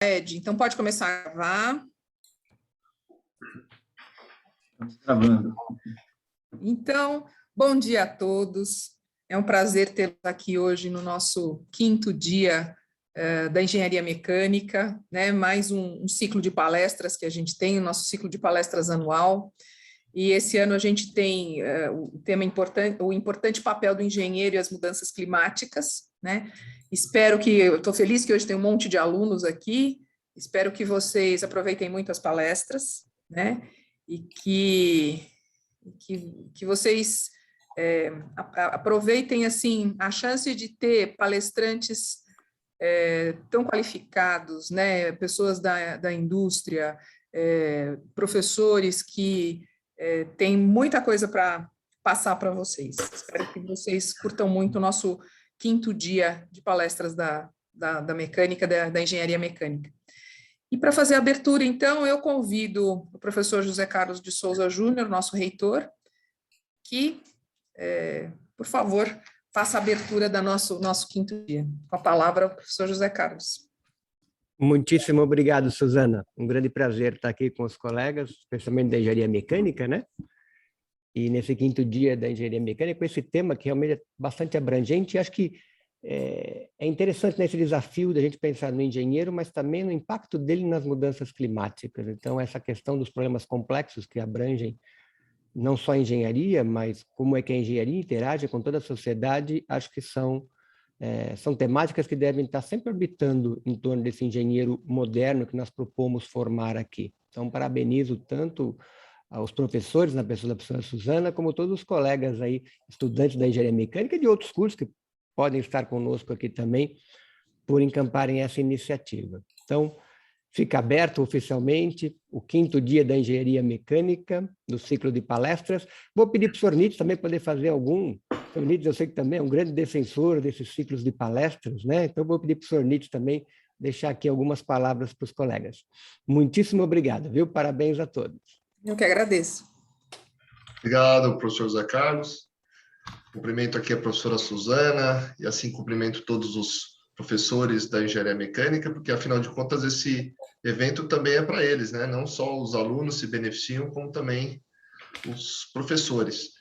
Ed, então pode começar a gravar. Estamos gravando. Então, bom dia a todos. É um prazer tê-los aqui hoje no nosso quinto dia da Engenharia Mecânica, né? Mais um ciclo de palestras que a gente tem, o nosso ciclo de palestras anual. E esse ano a gente tem o tema importante, o importante papel do engenheiro e as mudanças climáticas, né? Eu estou feliz que hoje tem um monte de alunos aqui. Espero que vocês aproveitem muito as palestras, né? E que vocês aproveitem assim a chance de ter palestrantes tão qualificados, né? Pessoas da indústria, professores que têm muita coisa para passar para vocês. Espero que vocês curtam muito o nosso quinto dia de palestras da mecânica, da engenharia mecânica. E para fazer a abertura, então, eu convido o professor José Carlos de Souza Júnior, nosso reitor, que, por favor, faça a abertura do nosso quinto dia. Com a palavra, o professor José Carlos. Muitíssimo obrigado, Suzana. Um grande prazer estar aqui com os colegas, especialmente da engenharia mecânica, né? E nesse quinto dia da engenharia mecânica, com esse tema que realmente é bastante abrangente, acho que é interessante nesse desafio da gente pensar no engenheiro, mas também no impacto dele nas mudanças climáticas. Então, essa questão dos problemas complexos que abrangem não só a engenharia, mas como é que a engenharia interage com toda a sociedade, acho que são temáticas que devem estar sempre orbitando em torno desse engenheiro moderno que nós propomos formar aqui. Então, parabenizo tanto aos professores, na pessoa da professora Suzana, como todos os colegas aí, estudantes da engenharia mecânica e de outros cursos que podem estar conosco aqui também, por encamparem essa iniciativa. Então, fica aberto oficialmente o quinto dia da engenharia mecânica, do ciclo de palestras. Vou pedir para o Sr. Nitz também poder fazer algum. O Sr. Nitz, eu sei que também é um grande defensor desses ciclos de palestras, né? Então, vou pedir para o Sr. Nitz também deixar aqui algumas palavras para os colegas. Muitíssimo obrigado, viu? Parabéns a todos. Eu que agradeço. Obrigado, professor Zé Carlos. Cumprimento aqui a professora Suzana e assim cumprimento todos os professores da engenharia mecânica, porque afinal de contas esse evento também é para eles, né? Não só os alunos se beneficiam, como também os professores.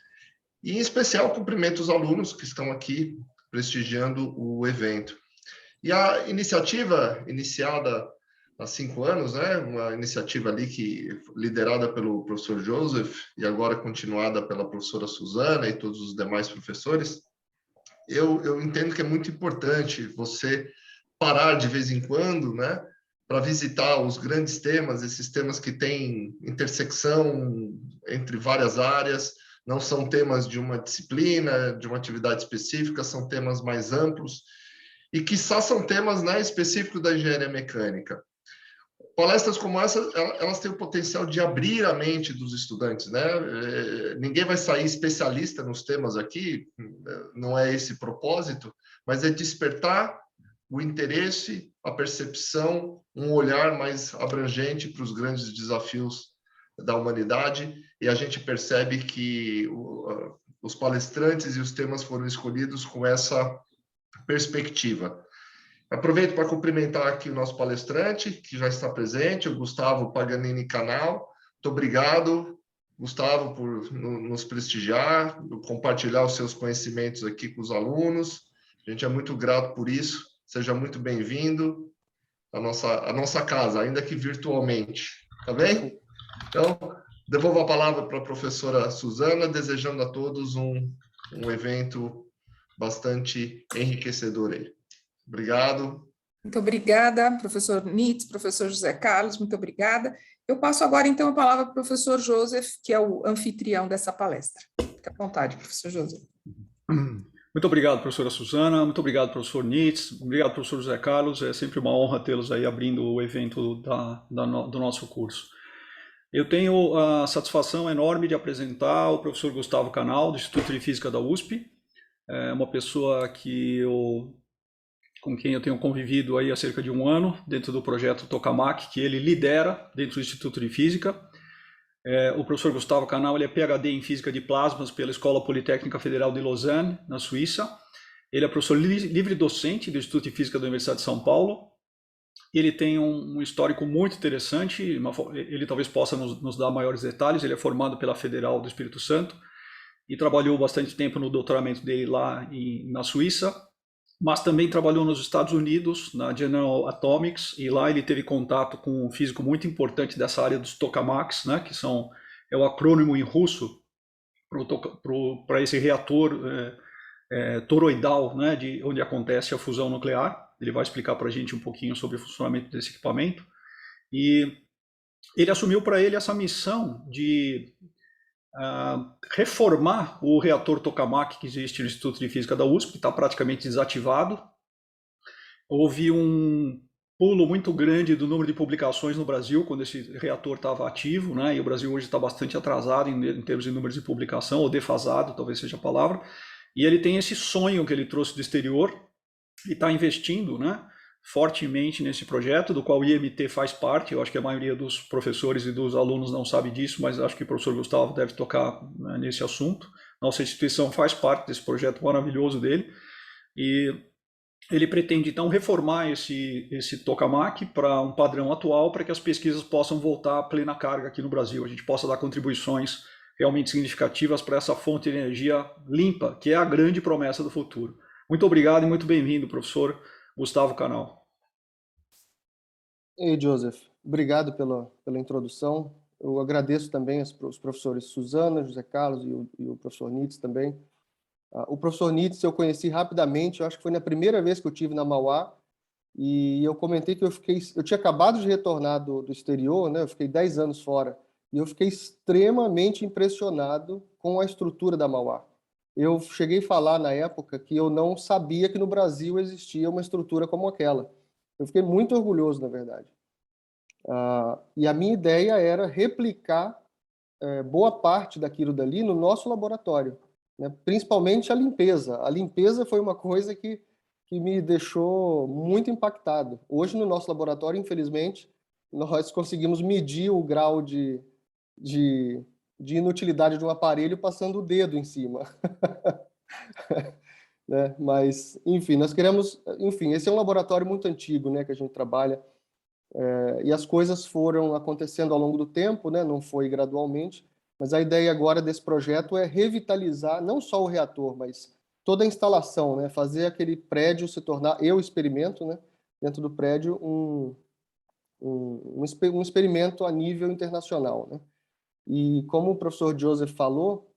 E em especial cumprimento os alunos que estão aqui prestigiando o evento. E a iniciativa iniciada há 5 anos, né? Uma iniciativa ali liderada pelo professor Joseph e agora continuada pela professora Suzana e todos os demais professores. Eu entendo que é muito importante você parar de vez em quando, né, para visitar os grandes temas, esses temas que têm intersecção entre várias áreas, não são temas de uma disciplina, de uma atividade específica, são temas mais amplos e, quiçá, são temas, né, específicos da engenharia mecânica. Palestras como essa, elas têm o potencial de abrir a mente dos estudantes, né? Ninguém vai sair especialista nos temas aqui, não é esse o propósito, mas é despertar o interesse, a percepção, um olhar mais abrangente para os grandes desafios da humanidade, e a gente percebe que os palestrantes e os temas foram escolhidos com essa perspectiva. Aproveito para cumprimentar aqui o nosso palestrante, que já está presente, o Gustavo Paganini Canal. Muito obrigado, Gustavo, por nos prestigiar, compartilhar os seus conhecimentos aqui com os alunos. A gente é muito grato por isso. Seja muito bem-vindo à nossa casa, ainda que virtualmente. Tá bem? Então, devolvo a palavra para a professora Suzana, desejando a todos um evento bastante enriquecedor aí. Obrigado. Muito obrigada, professor Nitz, professor José Carlos, muito obrigada. Eu passo agora, então, a palavra para o professor Joseph, que é o anfitrião dessa palestra. Fique à vontade, professor Joseph. Muito obrigado, professora Suzana, muito obrigado, professor Nitz, obrigado, professor José Carlos, é sempre uma honra tê-los aí abrindo o evento do nosso curso. Eu tenho a satisfação enorme de apresentar o professor Gustavo Canal, do Instituto de Física da USP, é uma pessoa com quem eu tenho convivido aí há cerca de 1 ano, dentro do projeto Tokamak, que ele lidera dentro do Instituto de Física. O professor Gustavo Canal, ele é PhD em Física de Plasmas pela Escola Politécnica Federal de Lausanne, na Suíça. Ele é professor livre docente do Instituto de Física da Universidade de São Paulo. Ele tem um histórico muito interessante, ele talvez possa nos dar maiores detalhes. Ele é formado pela Federal do Espírito Santo e trabalhou bastante tempo no doutoramento dele lá na Suíça, mas também trabalhou nos Estados Unidos, na General Atomics, e lá ele teve contato com um físico muito importante dessa área dos tokamaks, né, que é o acrônimo em russo para esse reator toroidal, né, onde acontece a fusão nuclear. Ele vai explicar para a gente um pouquinho sobre o funcionamento desse equipamento. E ele assumiu para ele essa missão de reformar o reator tokamak que existe no Instituto de Física da USP, que está praticamente desativado. Houve um pulo muito grande do número de publicações no Brasil quando esse reator estava ativo, né? E o Brasil hoje está bastante atrasado em termos de números de publicação, ou defasado, talvez seja a palavra. E ele tem esse sonho que ele trouxe do exterior e está investindo, né, fortemente nesse projeto, do qual o IMT faz parte. Eu acho que a maioria dos professores e dos alunos não sabe disso, mas acho que o professor Gustavo deve tocar, né, nesse assunto. Nossa instituição faz parte desse projeto maravilhoso dele, e ele pretende, então, reformar esse tokamak para um padrão atual, para que as pesquisas possam voltar a plena carga aqui no Brasil, a gente possa dar contribuições realmente significativas para essa fonte de energia limpa, que é a grande promessa do futuro. Muito obrigado e muito bem-vindo, professor Gustavo Canal. Ei, Joseph, obrigado pela introdução. Eu agradeço também os professores Suzana, José Carlos e o professor Nitz também. O professor Nitz eu conheci rapidamente, eu acho que foi na primeira vez que eu tive na Mauá, e eu comentei que eu tinha acabado de retornar do exterior, né? Eu fiquei 10 anos fora, e eu fiquei extremamente impressionado com a estrutura da Mauá. Eu cheguei a falar na época que eu não sabia que no Brasil existia uma estrutura como aquela. Eu fiquei muito orgulhoso, na verdade. E a minha ideia era replicar boa parte daquilo dali no nosso laboratório, né? Principalmente a limpeza. A limpeza foi uma coisa que me deixou muito impactado. Hoje, no nosso laboratório, infelizmente, nós conseguimos medir o grau de inutilidade de um aparelho passando o dedo em cima. Né? Mas, enfim, esse é um laboratório muito antigo, né, que a gente trabalha, e as coisas foram acontecendo ao longo do tempo, né, não foi gradualmente, mas a ideia agora desse projeto é revitalizar não só o reator, mas toda a instalação, né, fazer aquele prédio se tornar, eu experimento, né, dentro do prédio, um experimento a nível internacional, né? E como o professor Joseph falou,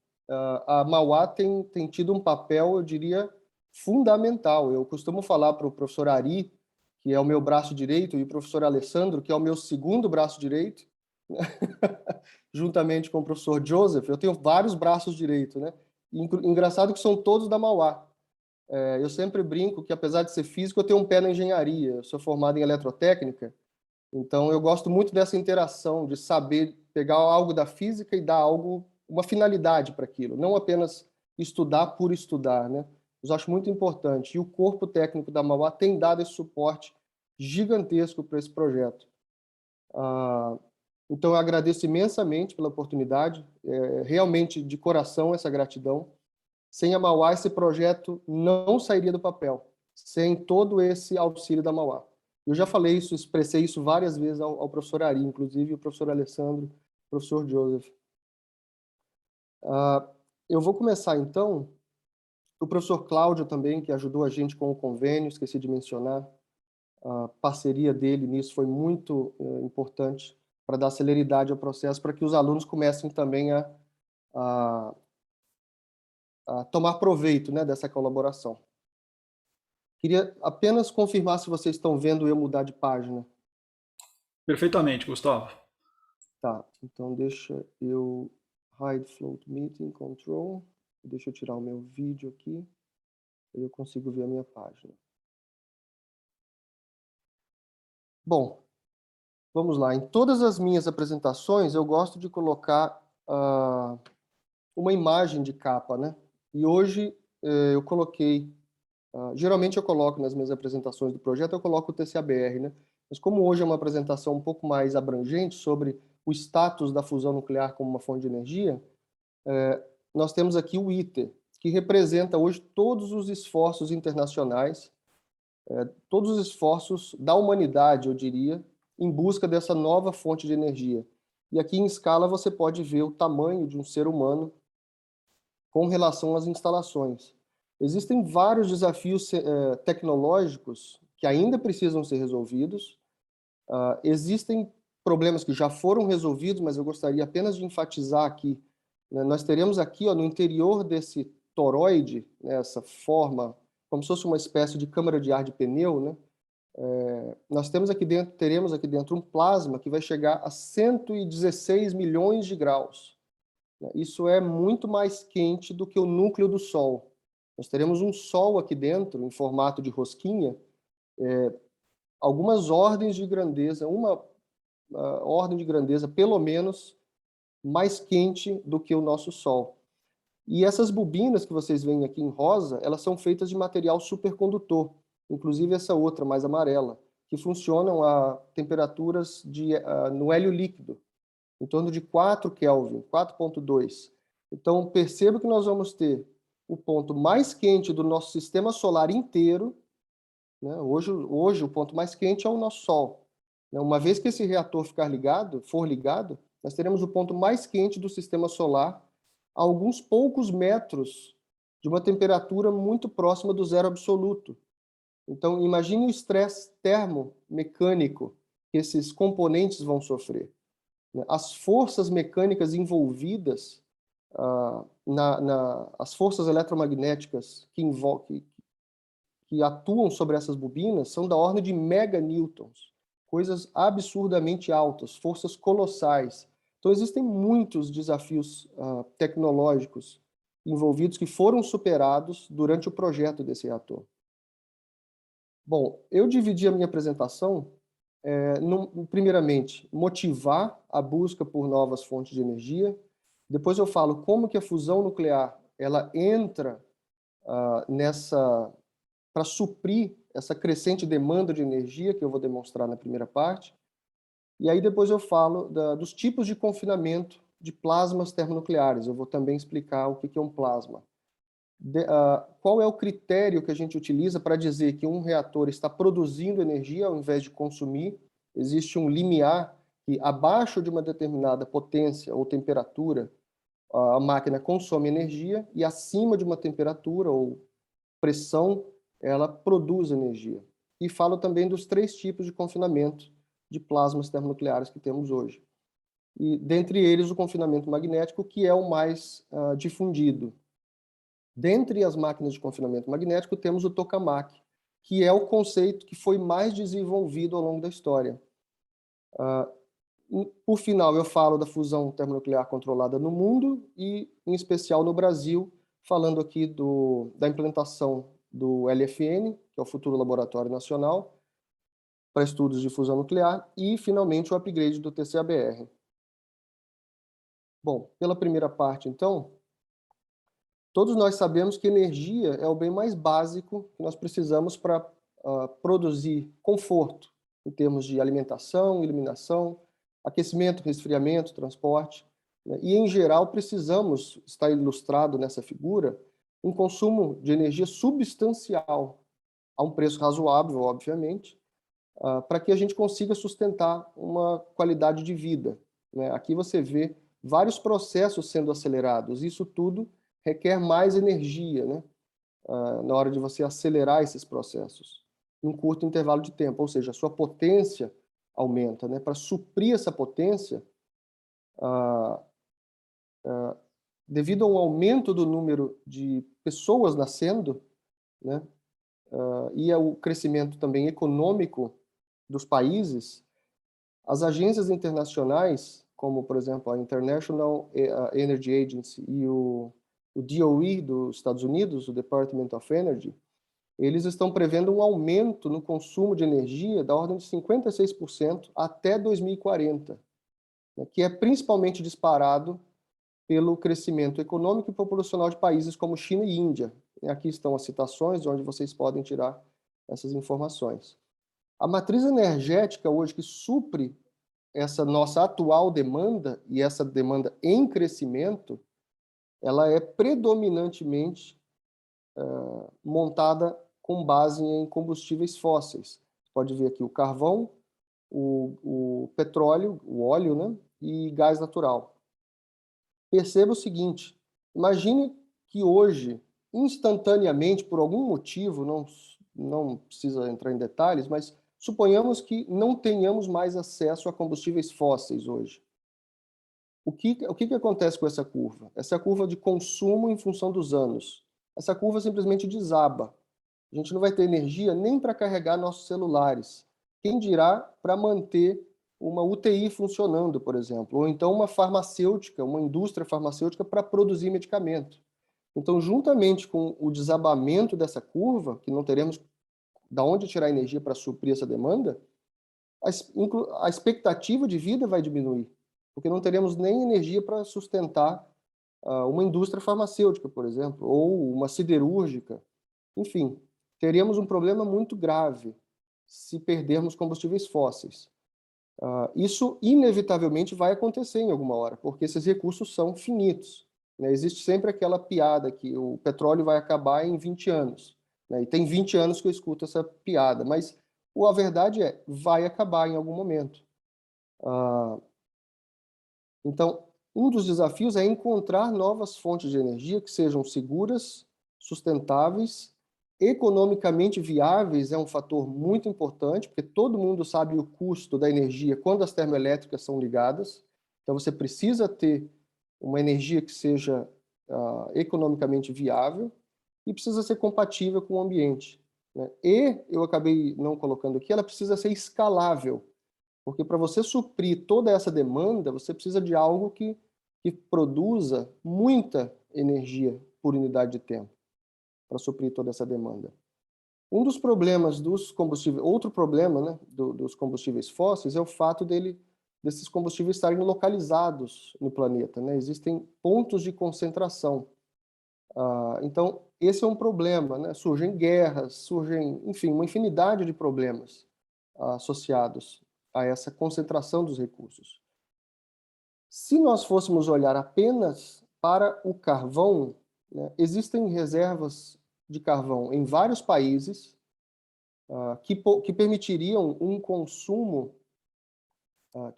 a Mauá tem tido um papel, eu diria, fundamental. Eu costumo falar para o professor Ari, que é o meu braço direito, e o professor Alessandro, que é o meu segundo braço direito, né? Juntamente com o professor Joseph, eu tenho vários braços direitos, né? Engraçado que são todos da Mauá. Eu sempre brinco que, apesar de ser físico, eu tenho um pé na engenharia. Eu sou formado em eletrotécnica, então eu gosto muito dessa interação, de saber pegar algo da física e dar uma finalidade para aquilo, não apenas estudar por estudar, né? Eu acho muito importante. E o corpo técnico da Mauá tem dado esse suporte gigantesco para esse projeto. Então, eu agradeço imensamente pela oportunidade, realmente, de coração, essa gratidão. Sem a Mauá, esse projeto não sairia do papel, sem todo esse auxílio da Mauá. Eu já falei isso, expressei isso várias vezes ao professor Ari, inclusive o professor Alessandro, o professor Joseph. Eu vou começar, então. O professor Cláudio também, que ajudou a gente com o convênio, esqueci de mencionar. A parceria dele nisso foi muito importante para dar celeridade ao processo, para que os alunos comecem também a tomar proveito, né, dessa colaboração. Queria apenas confirmar se vocês estão vendo eu mudar de página. Perfeitamente, Gustavo. Tá, então deixa eu hide float meeting control. Deixa eu tirar o meu vídeo aqui, aí eu consigo ver a minha página. Bom, vamos lá. Em todas as minhas apresentações, eu gosto de colocar uma imagem de capa, né? E hoje eu coloquei, geralmente eu coloco nas minhas apresentações do projeto, eu coloco o TCABR, né? Mas como hoje é uma apresentação um pouco mais abrangente sobre o status da fusão nuclear como uma fonte de energia, nós temos aqui o ITER, que representa hoje todos os esforços internacionais todos os esforços da humanidade, eu diria, em busca dessa nova fonte de energia. E aqui em escala você pode ver o tamanho de um ser humano com relação às instalações. Existem vários desafios tecnológicos que ainda precisam ser resolvidos. Existem problemas que já foram resolvidos, mas eu gostaria apenas de enfatizar aqui. Né? Nós teremos aqui, no interior desse toroide, né, essa forma, como se fosse uma espécie de câmara de ar de pneu, né? Nós teremos aqui dentro um plasma que vai chegar a 116 milhões de graus. Isso é muito mais quente do que o núcleo do Sol. Nós teremos um Sol aqui dentro, em formato de rosquinha, algumas ordens de grandeza, uma ordem de grandeza, pelo menos, mais quente do que o nosso Sol. E essas bobinas que vocês veem aqui em rosa, elas são feitas de material supercondutor, inclusive essa outra, mais amarela, que funcionam a temperaturas no hélio líquido, em torno de 4 Kelvin, 4.2. Então, perceba que nós vamos ter o ponto mais quente do nosso sistema solar inteiro, né? Hoje, o ponto mais quente é o nosso Sol. Uma vez que esse reator for ligado, nós teremos o ponto mais quente do sistema solar a alguns poucos metros de uma temperatura muito próxima do zero absoluto. Então, imagine o estresse termomecânico que esses componentes vão sofrer. As forças mecânicas envolvidas, as forças eletromagnéticas que atuam sobre essas bobinas são da ordem de meganewtons, coisas absurdamente altas, forças colossais. Então, existem muitos desafios tecnológicos envolvidos que foram superados durante o projeto desse reator. Bom, eu dividi a minha apresentação, primeiramente, motivar a busca por novas fontes de energia. Depois eu falo como que a fusão nuclear ela entra para suprir essa crescente demanda de energia que eu vou demonstrar na primeira parte. E aí depois eu falo dos tipos de confinamento de plasmas termonucleares. Eu vou também explicar o que é um plasma. Qual é o critério que a gente utiliza para dizer que um reator está produzindo energia ao invés de consumir? Existe um limiar que, abaixo de uma determinada potência ou temperatura, a máquina consome energia, e acima de uma temperatura ou pressão, ela produz energia. E falo também dos 3 tipos de confinamento de plasmas termonucleares que temos hoje. E, dentre eles, o confinamento magnético, que é o mais difundido. Dentre as máquinas de confinamento magnético, temos o tokamak, que é o conceito que foi mais desenvolvido ao longo da história. Por final, eu falo da fusão termonuclear controlada no mundo e, em especial, no Brasil, falando aqui da implantação do LFN, que é o Futuro Laboratório Nacional, para estudos de fusão nuclear, e, finalmente, o upgrade do TCABR. Bom, pela primeira parte, então, todos nós sabemos que energia é o bem mais básico que nós precisamos para produzir conforto, em termos de alimentação, iluminação, aquecimento, resfriamento, transporte. Né? E, em geral, precisamos, está ilustrado nessa figura, um consumo de energia substancial, a um preço razoável, obviamente, para que a gente consiga sustentar uma qualidade de vida. Né? Aqui você vê vários processos sendo acelerados. Isso tudo requer mais energia, né? Na hora de você acelerar esses processos, em um curto intervalo de tempo, ou seja, a sua potência aumenta. Né? Para suprir essa potência, devido ao aumento do número de pessoas nascendo, né? E ao crescimento também econômico dos países, as agências internacionais, como, por exemplo, a International Energy Agency e o DOE dos Estados Unidos, o Department of Energy, eles estão prevendo um aumento no consumo de energia da ordem de 56% até 2040, né, que é principalmente disparado pelo crescimento econômico e populacional de países como China e Índia. Aqui estão as citações, de onde vocês podem tirar essas informações. A matriz energética hoje que supre essa nossa atual demanda, e essa demanda em crescimento, ela é predominantemente montada com base em combustíveis fósseis. Pode ver aqui o carvão, o petróleo, o óleo, né, e gás natural. Perceba o seguinte, imagine que hoje, instantaneamente, por algum motivo, não precisa entrar em detalhes, mas suponhamos que não tenhamos mais acesso a combustíveis fósseis hoje. O que acontece com essa curva? Essa curva de consumo em função dos anos. Essa curva simplesmente desaba. A gente não vai ter energia nem para carregar nossos celulares. Quem dirá para manter uma UTI funcionando, por exemplo, ou então uma farmacêutica, uma indústria farmacêutica para produzir medicamento. Então, juntamente com o desabamento dessa curva, que não teremos de onde tirar energia para suprir essa demanda, a expectativa de vida vai diminuir, porque não teremos nem energia para sustentar uma indústria farmacêutica, por exemplo, ou uma siderúrgica. Enfim, teríamos um problema muito grave se perdermos combustíveis fósseis. Isso inevitavelmente vai acontecer em alguma hora, porque esses recursos são finitos, né? Existe sempre aquela piada que o petróleo vai acabar em 20 anos, né? E tem 20 anos que eu escuto essa piada, mas a verdade é, vai acabar em algum momento. Então, um dos desafios é encontrar novas fontes de energia que sejam seguras, sustentáveis, economicamente viáveis. É um fator muito importante, porque todo mundo sabe o custo da energia quando as termoelétricas são ligadas. Então, você precisa ter uma energia que seja economicamente viável e precisa ser compatível com o ambiente, né? E, eu acabei não colocando aqui, ela precisa ser escalável, porque para você suprir toda essa demanda, você precisa de algo que produza muita energia por unidade de tempo, para suprir toda essa demanda. Um dos problemas dos combustíveis, outro problema, né, dos combustíveis fósseis é o fato desses combustíveis estarem localizados no planeta, né? Existem pontos de concentração. Então, esse é um problema, né? Surgem guerras, enfim, uma infinidade de problemas associados a essa concentração dos recursos. Se nós fôssemos olhar apenas para o carvão, né, existem reservas de carvão em vários países que permitiriam um consumo,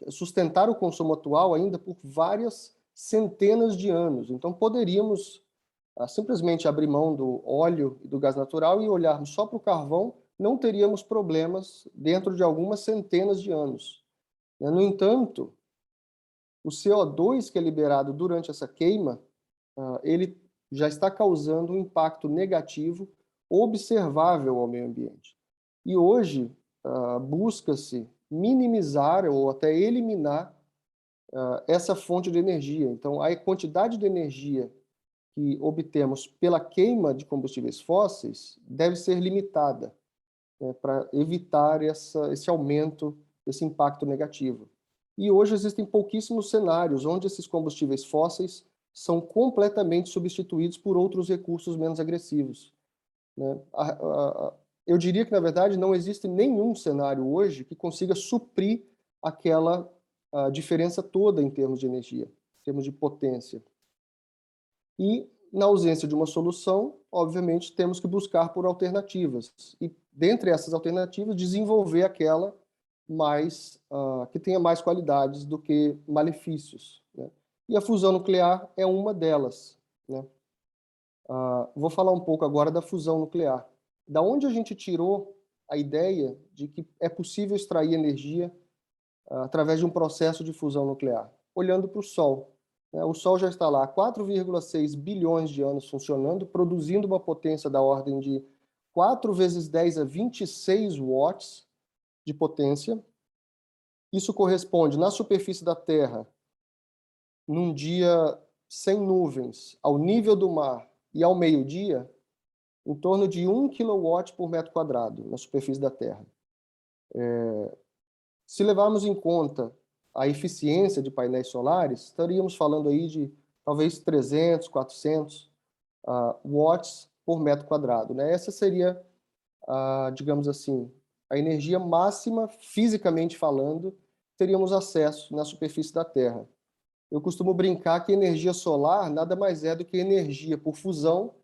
sustentar o consumo atual ainda por várias centenas de anos. Então, poderíamos simplesmente abrir mão do óleo e do gás natural e olharmos só para o carvão, não teríamos problemas dentro de algumas centenas de anos. No entanto, o CO2 que é liberado durante essa queima, ele já está causando um impacto negativo observável ao meio ambiente. E hoje, busca-se minimizar ou até eliminar essa fonte de energia. Então, a quantidade de energia que obtemos pela queima de combustíveis fósseis deve ser limitada, né, para evitar esse aumento, esse impacto negativo. E hoje existem pouquíssimos cenários onde esses combustíveis fósseis são completamente substituídos por outros recursos menos agressivos, né? Eu diria que, na verdade, não existe nenhum cenário hoje que consiga suprir aquela diferença toda em termos de energia, em termos de potência. E, na ausência de uma solução, obviamente, temos que buscar por alternativas. E, dentre essas alternativas, desenvolver aquela que tenha mais qualidades do que malefícios, né? E a fusão nuclear é uma delas, né? Vou falar um pouco agora da fusão nuclear. Da onde a gente tirou a ideia de que é possível extrair energia através de um processo de fusão nuclear? Olhando para o Sol. O Sol já está lá há 4,6 bilhões de anos funcionando, produzindo uma potência da ordem de 4 vezes 10 a 26 watts de potência. Isso corresponde, na superfície da Terra, num dia sem nuvens, ao nível do mar e ao meio-dia, em torno de 1 kW por metro quadrado na superfície da Terra. Se levarmos em conta a eficiência de painéis solares, estaríamos falando aí de talvez 300, 400 watts por metro quadrado, né? Essa seria, digamos assim, a energia máxima, fisicamente falando, teríamos acesso na superfície da Terra. Eu costumo brincar que energia solar nada mais é do que energia por fusão,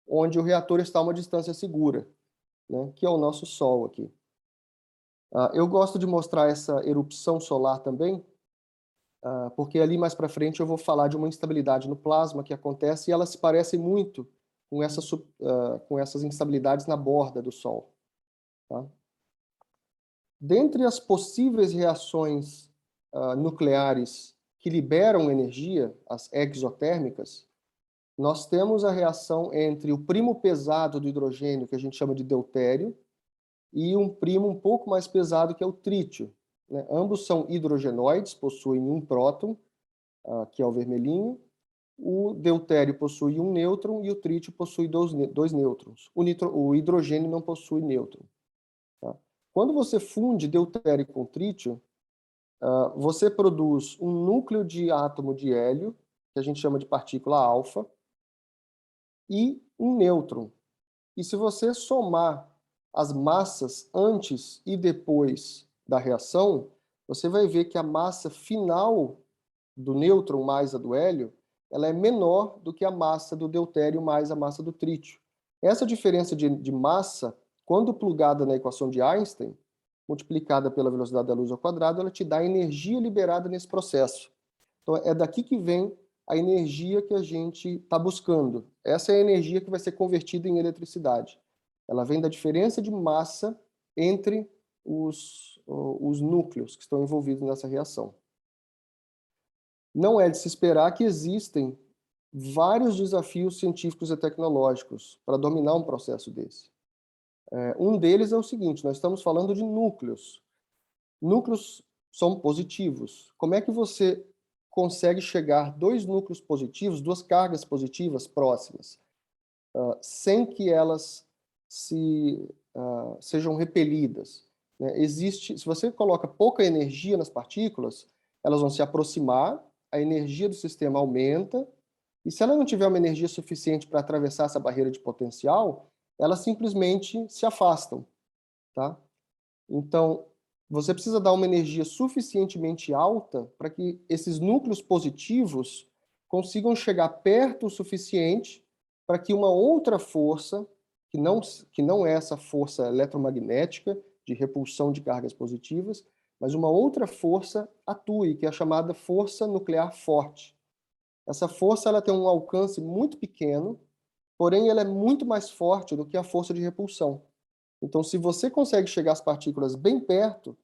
onde o reator está a uma distância segura. né, que é o nosso Sol aqui. Eu gosto de mostrar essa erupção solar também, porque ali mais para frente eu vou falar de uma instabilidade no plasma que acontece e ela se parece muito com essas instabilidades na borda do Sol. Tá? Dentre as possíveis reações nucleares que liberam energia, as exotérmicas, nós temos a reação entre o primo pesado do hidrogênio, que a gente chama de deutério, e um primo um pouco mais pesado, que é o trítio. Né? Ambos são hidrogenoides, possuem um próton, que é o vermelhinho. O deutério possui um nêutron e o trítio possui dois nêutrons. O hidrogênio não possui nêutron. Tá? Quando você funde deutério com trítio, você produz um núcleo de átomo de hélio, que a gente chama de partícula alfa, e um nêutron. E se você somar as massas antes e depois da reação, você vai ver que a massa final do nêutron mais a do hélio, ela é menor do que a massa do deutério mais a massa do trítio. Essa diferença de massa, quando plugada na equação de Einstein, multiplicada pela velocidade da luz ao quadrado, ela te dá a energia liberada nesse processo. Então, é daqui que vem a energia que a gente está buscando. Essa é a energia que vai ser convertida em eletricidade. Ela vem da diferença de massa entre os núcleos que estão envolvidos nessa reação. Não é de se esperar que existem vários desafios científicos e tecnológicos para dominar um processo desse. Um deles é o seguinte: nós estamos falando de núcleos. Núcleos são positivos. Como é que você consegue chegar dois núcleos positivos, duas cargas positivas próximas, sem que elas sejam repelidas? Né? Se você coloca pouca energia nas partículas, elas vão se aproximar, a energia do sistema aumenta, e se ela não tiver uma energia suficiente para atravessar essa barreira de potencial, elas simplesmente se afastam. Tá? Então, você precisa dar uma energia suficientemente alta para que esses núcleos positivos consigam chegar perto o suficiente para que uma outra força, que não é essa força eletromagnética de repulsão de cargas positivas, mas uma outra força atue, que é a chamada força nuclear forte. Essa força ela tem um alcance muito pequeno, porém ela é muito mais forte do que a força de repulsão. Então, se você consegue chegar às partículas bem perto,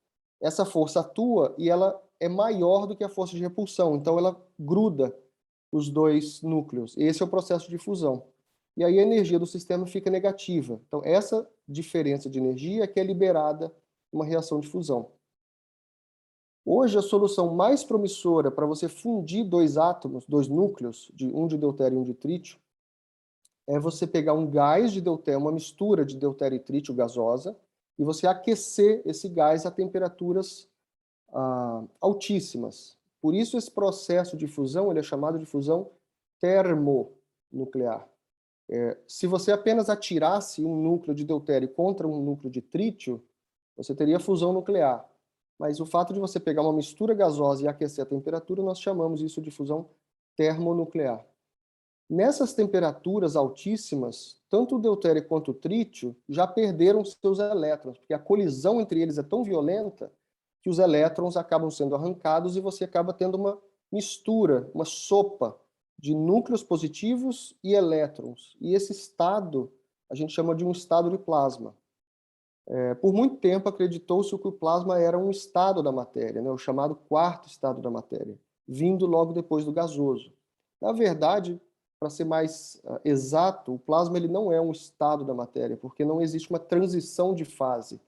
essa força atua e ela é maior do que a força de repulsão. Então, ela gruda os dois núcleos. Esse é o processo de fusão. E aí a energia do sistema fica negativa. Então, essa diferença de energia é que é liberada numa reação de fusão. Hoje, a solução mais promissora para você fundir dois átomos, dois núcleos, um de deutério e um de trítio, é você pegar um gás de deutério, uma mistura de deutério e trítio gasosa, e você aquecer esse gás a temperaturas altíssimas. Por isso, esse processo de fusão ele é chamado de fusão termonuclear. Se você apenas atirasse um núcleo de deutério contra um núcleo de trítio, você teria fusão nuclear. Mas o fato de você pegar uma mistura gasosa e aquecer a temperatura, nós chamamos isso de fusão termonuclear. Nessas temperaturas altíssimas, tanto o deutério quanto o trítio já perderam seus elétrons, porque a colisão entre eles é tão violenta que os elétrons acabam sendo arrancados e você acaba tendo uma mistura, uma sopa de núcleos positivos e elétrons. E esse estado a gente chama de um estado de plasma. Por muito tempo acreditou-se que o plasma era um estado da matéria, né, o chamado quarto estado da matéria, vindo logo depois do gasoso. Na verdade, para ser mais exato, o plasma ele não é um estado da matéria, porque não existe uma transição de fase.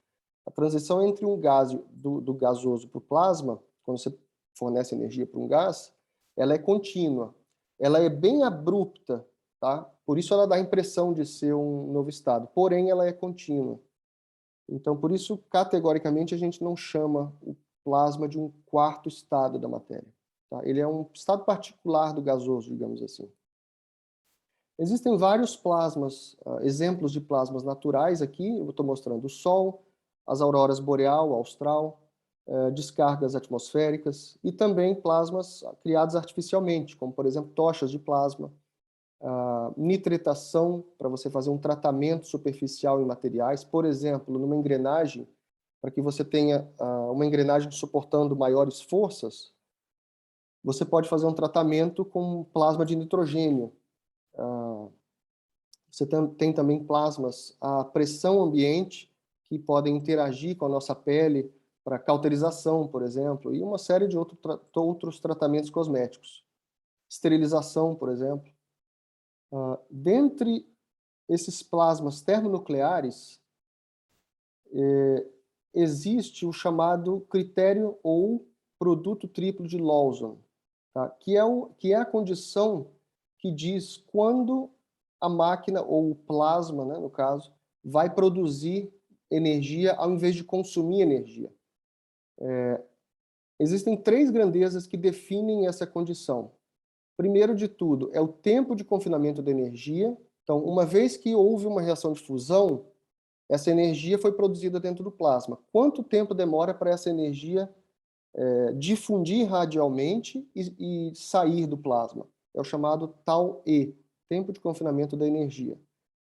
A transição entre um gás do gasoso para o plasma, quando você fornece energia para um gás, ela é contínua. Ela é bem abrupta, tá? Por isso ela dá a impressão de ser um novo estado, porém ela é contínua. Então, por isso, categoricamente, a gente não chama o plasma de um quarto estado da matéria. Tá? Ele é um estado particular do gasoso, digamos assim. Existem vários plasmas, exemplos de plasmas naturais aqui. Eu estou mostrando o Sol, as auroras boreal, austral, descargas atmosféricas e também plasmas criados artificialmente, como, por exemplo, tochas de plasma. nitretação, para você fazer um tratamento superficial em materiais, por exemplo, numa engrenagem, para que você tenha uma engrenagem suportando maiores forças, você pode fazer um tratamento com plasma de nitrogênio. Você tem também plasmas a pressão ambiente, que podem interagir com a nossa pele para cauterização, por exemplo, e uma série de outros tratamentos cosméticos. Esterilização, por exemplo. Dentre esses plasmas termonucleares, existe o chamado critério ou produto triplo de Lawson, tá? que é a condição que diz quando a máquina, ou o plasma, né, no caso, vai produzir energia ao invés de consumir energia. Existem 3 grandezas que definem essa condição. Primeiro de tudo, é o tempo de confinamento da energia. Então, uma vez que houve uma reação de fusão, essa energia foi produzida dentro do plasma. Quanto tempo demora para essa energia difundir radialmente e sair do plasma? É o chamado tau-E, tempo de confinamento da energia.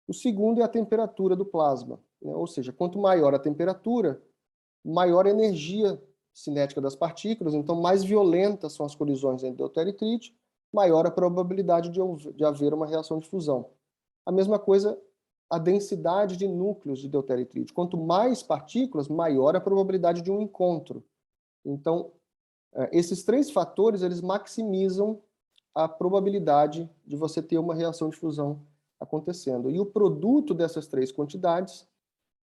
O segundo é a temperatura do plasma, né? Ou seja, quanto maior a temperatura, maior a energia cinética das partículas, então mais violentas são as colisões entre deutério e trítio, maior a probabilidade de haver uma reação de fusão. A mesma coisa, a densidade de núcleos de deutério e trítio. Quanto mais partículas, maior a probabilidade de um encontro. Então, esses 3 fatores, eles maximizam a probabilidade de você ter uma reação de fusão acontecendo. E o produto dessas 3 quantidades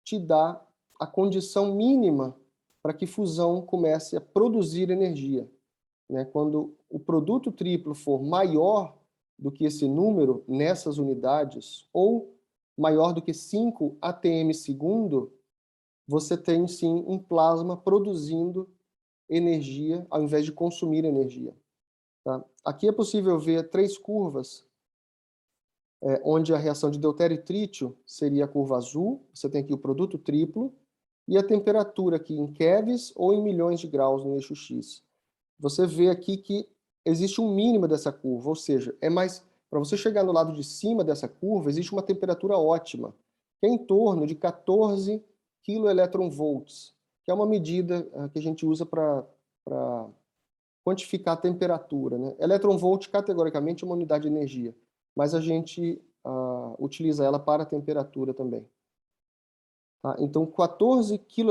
te dá a condição mínima para que fusão comece a produzir energia. Né? Quando o produto triplo for maior do que esse número nessas unidades, ou maior do que 5 atm segundo, você tem sim um plasma produzindo energia ao invés de consumir energia. Tá? Aqui é possível ver 3 curvas, onde a reação de deutério e trítio seria a curva azul, você tem aqui o produto triplo, e a temperatura aqui em kevs ou em milhões de graus no eixo X. Você vê aqui que existe um mínimo dessa curva, ou seja, para você chegar no lado de cima dessa curva, existe uma temperatura ótima, que é em torno de 14 keV, que é uma medida que a gente usa para quantificar a temperatura. Né? Eletronvolt, categoricamente, é uma unidade de energia, mas a gente utiliza ela para a temperatura também. Tá? Então, 14 keV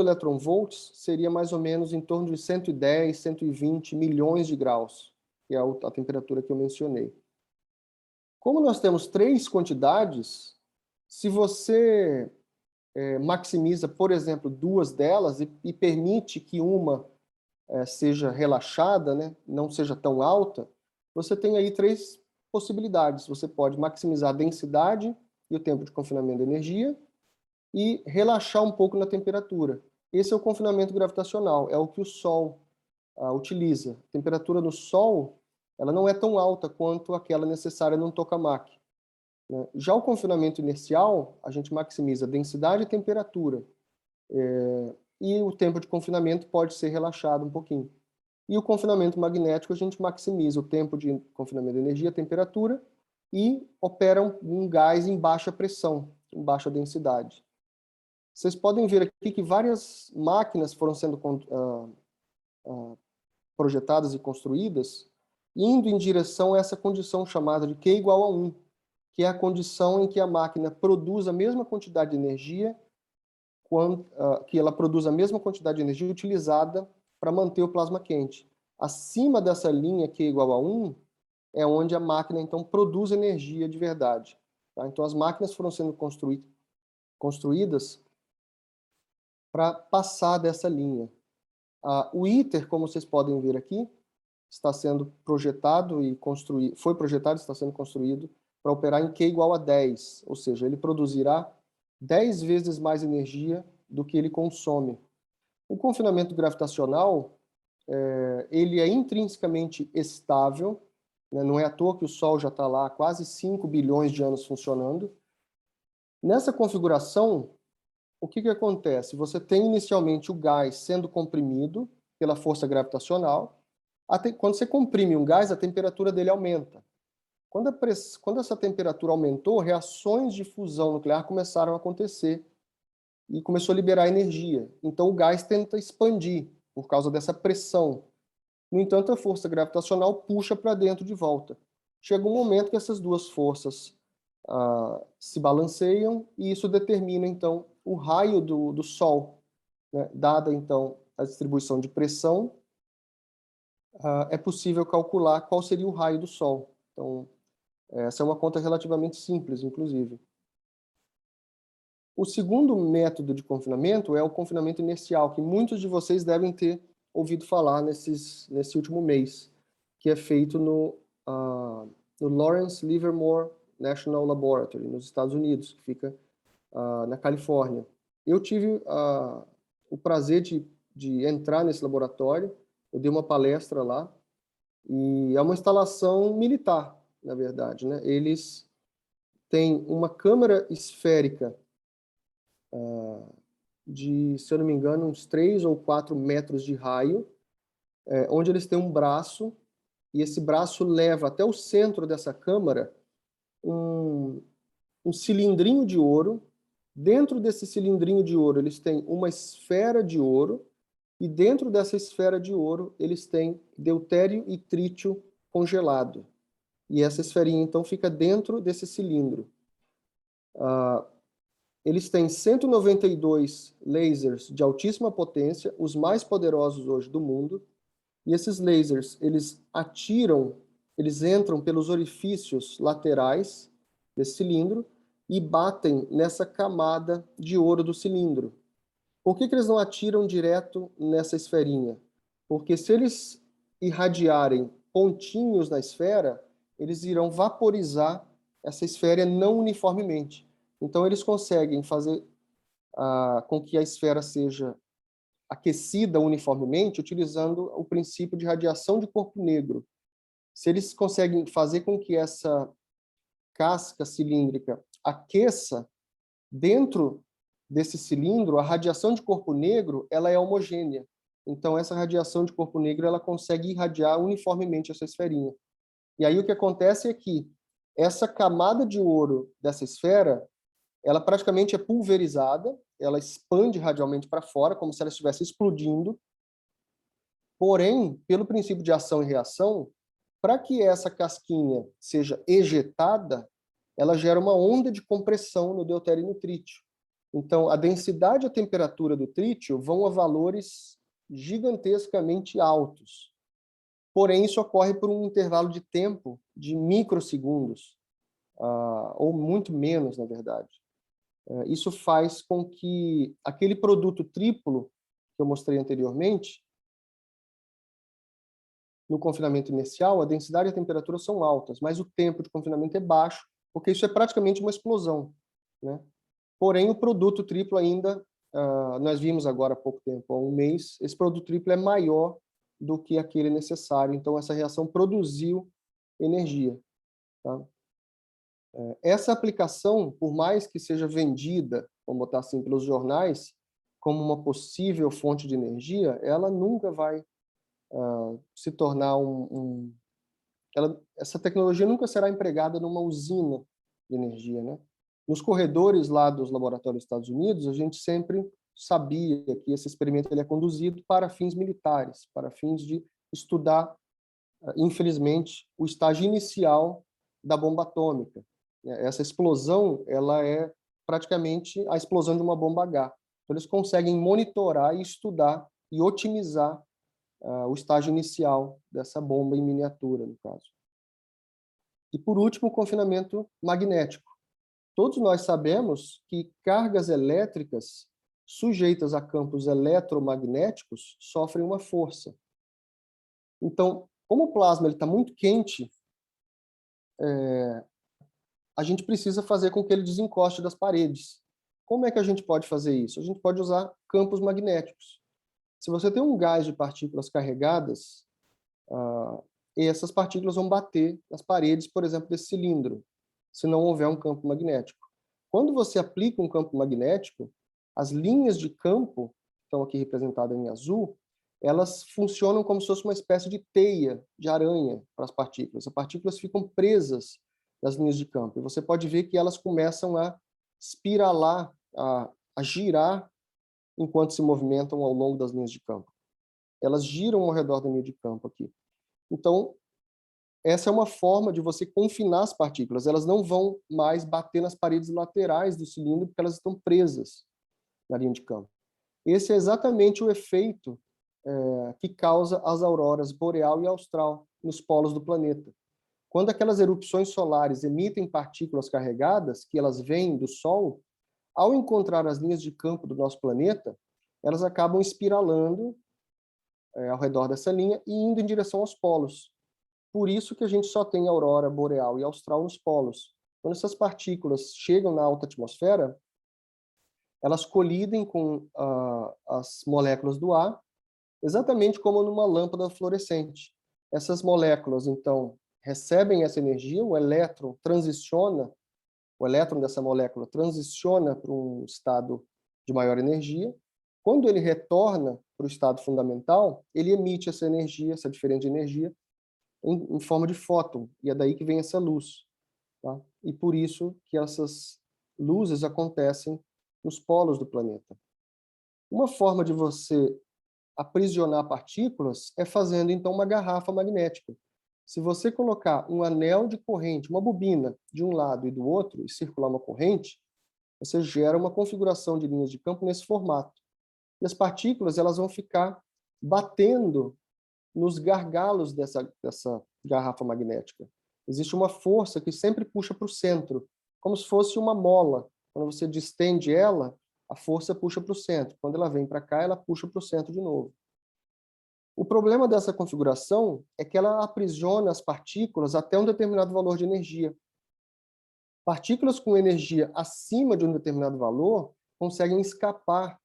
seria mais ou menos em torno de 110, 120 milhões de graus, que é a temperatura que eu mencionei. Como nós temos 3 quantidades, se você maximiza, por exemplo, 2 delas e permite que uma seja relaxada, né, não seja tão alta, você tem aí 3 possibilidades. Você pode maximizar a densidade e o tempo de confinamento da energia e relaxar um pouco na temperatura. Esse é o confinamento gravitacional, é o que o Sol utiliza. A temperatura no Sol ela não é tão alta quanto aquela necessária num tokamak. Né? Já o confinamento inercial, a gente maximiza densidade e temperatura. E o tempo de confinamento pode ser relaxado um pouquinho. E o confinamento magnético, a gente maximiza o tempo de confinamento de energia, temperatura, e opera um gás em baixa pressão, em baixa densidade. Vocês podem ver aqui que várias máquinas foram sendo projetadas e construídas, indo em direção a essa condição chamada de Q igual a 1, que é a condição em que a máquina produz a mesma quantidade de energia, que ela produz a mesma quantidade de energia utilizada para manter o plasma quente. Acima dessa linha Q igual a 1 é onde a máquina, então, produz energia de verdade. Tá? Então, as máquinas foram sendo construídas para passar dessa linha. O ITER, como vocês podem ver aqui, está sendo projetado e construído, foi projetado e está sendo construído para operar em Q igual a 10, ou seja, ele produzirá 10 vezes mais energia do que ele consome. O confinamento gravitacional, ele é intrinsecamente estável, né? Não é à toa que o Sol já está lá há quase 5 bilhões de anos funcionando. Nessa configuração, o que acontece? Você tem inicialmente o gás sendo comprimido pela força gravitacional. Quando você comprime um gás, a temperatura dele aumenta. Quando essa temperatura aumentou, reações de fusão nuclear começaram a acontecer e começou a liberar energia. Então, o gás tenta expandir por causa dessa pressão. No entanto, a força gravitacional puxa para dentro de volta. Chega um momento que essas duas forças se balanceiam e isso determina, então, o raio do Sol. Né? Dada, então, a distribuição de pressão, é possível calcular qual seria o raio do Sol. Então, essa é uma conta relativamente simples, inclusive. O segundo método de confinamento é o confinamento inercial, que muitos de vocês devem ter ouvido falar nesse último mês, que é feito no Lawrence Livermore National Laboratory, nos Estados Unidos, que fica na Califórnia. Eu tive o prazer de entrar nesse laboratório, eu dei uma palestra lá, e é uma instalação militar, na verdade, né? Eles têm uma câmara esférica de, se eu não me engano, uns 3 ou 4 metros de raio, onde eles têm um braço, e esse braço leva até o centro dessa câmara um cilindrinho de ouro. Dentro desse cilindrinho de ouro, eles têm uma esfera de ouro, e dentro dessa esfera de ouro, eles têm deutério e trítio congelado. E essa esferinha, então, fica dentro desse cilindro. Eles têm 192 lasers de altíssima potência, os mais poderosos hoje do mundo, e esses lasers, eles entram pelos orifícios laterais desse cilindro e batem nessa camada de ouro do cilindro. Por que eles não atiram direto nessa esferinha? Porque se eles irradiarem pontinhos na esfera, eles irão vaporizar essa esfera não uniformemente. Então, eles conseguem fazer com que a esfera seja aquecida uniformemente utilizando o princípio de radiação de corpo negro. Se eles conseguem fazer com que essa casca cilíndrica aqueça, dentro desse cilindro, a radiação de corpo negro ela é homogênea. Então, essa radiação de corpo negro ela consegue irradiar uniformemente essa esferinha. E aí o que acontece é que essa camada de ouro dessa esfera, ela praticamente é pulverizada, ela expande radialmente para fora, como se ela estivesse explodindo. Porém, pelo princípio de ação e reação, para que essa casquinha seja ejetada, ela gera uma onda de compressão no deutério e no trítio. Então, a densidade e a temperatura do trítio vão a valores gigantescamente altos. Porém, isso ocorre por um intervalo de tempo de microsegundos, ou muito menos, na verdade. Isso faz com que aquele produto triplo que eu mostrei anteriormente, no confinamento inercial, a densidade e a temperatura são altas, mas o tempo de confinamento é baixo, porque isso é praticamente uma explosão, né? Porém, o produto triplo ainda, nós vimos agora há pouco tempo, há um mês, esse produto triplo é maior do que aquele necessário, então essa reação produziu energia. Tá? Essa aplicação, por mais que seja vendida, vamos botar assim, pelos jornais, como uma possível fonte de energia, ela nunca vai se tornar essa tecnologia nunca será empregada numa usina de energia, né? Nos corredores lá dos laboratórios dos Estados Unidos, a gente sempre sabia que esse experimento ele é conduzido para fins militares, para fins de estudar, infelizmente, o estágio inicial da bomba atômica. Essa explosão, ela é praticamente a explosão de uma bomba H. Então, eles conseguem monitorar e estudar e otimizar o estágio inicial dessa bomba em miniatura, no caso. E, por último, o confinamento magnético. Todos nós sabemos que cargas elétricas sujeitas a campos eletromagnéticos sofrem uma força. Então, como o plasma está muito quente, a gente precisa fazer com que ele desencoste das paredes. Como é que a gente pode fazer isso? A gente pode usar campos magnéticos. Se você tem um gás de partículas carregadas, essas partículas vão bater nas paredes, por exemplo, desse cilindro, se não houver um campo magnético. Quando você aplica um campo magnético, as linhas de campo, que estão aqui representadas em azul, elas funcionam como se fosse uma espécie de teia de aranha para as partículas. As partículas ficam presas nas linhas de campo. E você pode ver que elas começam a espiralar, a girar enquanto se movimentam ao longo das linhas de campo. Elas giram ao redor da linha de campo aqui. Então, essa é uma forma de você confinar as partículas. Elas não vão mais bater nas paredes laterais do cilindro porque elas estão presas na linha de campo. Esse é exatamente o efeito que causa as auroras boreal e austral nos polos do planeta. Quando aquelas erupções solares emitem partículas carregadas, que elas vêm do Sol, ao encontrar as linhas de campo do nosso planeta, elas acabam espiralando ao redor dessa linha e indo em direção aos polos. Por isso que a gente só tem aurora boreal e austral nos polos. Quando essas partículas chegam na alta atmosfera, elas colidem com as moléculas do ar, exatamente como numa lâmpada fluorescente. Essas moléculas, então, recebem essa energia, o elétron dessa molécula transiciona para um estado de maior energia. Quando ele retorna para o estado fundamental, ele emite essa energia, essa diferente energia, em forma de fóton, e é daí que vem essa luz. Tá? E por isso que essas luzes acontecem nos polos do planeta. Uma forma de você aprisionar partículas é fazendo, então, uma garrafa magnética. Se você colocar um anel de corrente, uma bobina, de um lado e do outro, e circular uma corrente, você gera uma configuração de linhas de campo nesse formato. E as partículas elas vão ficar batendo nos gargalos dessa garrafa magnética. Existe uma força que sempre puxa para o centro, como se fosse uma mola. Quando você distende ela, a força puxa para o centro. Quando ela vem para cá, ela puxa para o centro de novo. O problema dessa configuração é que ela aprisiona as partículas até um determinado valor de energia. Partículas com energia acima de um determinado valor conseguem escapar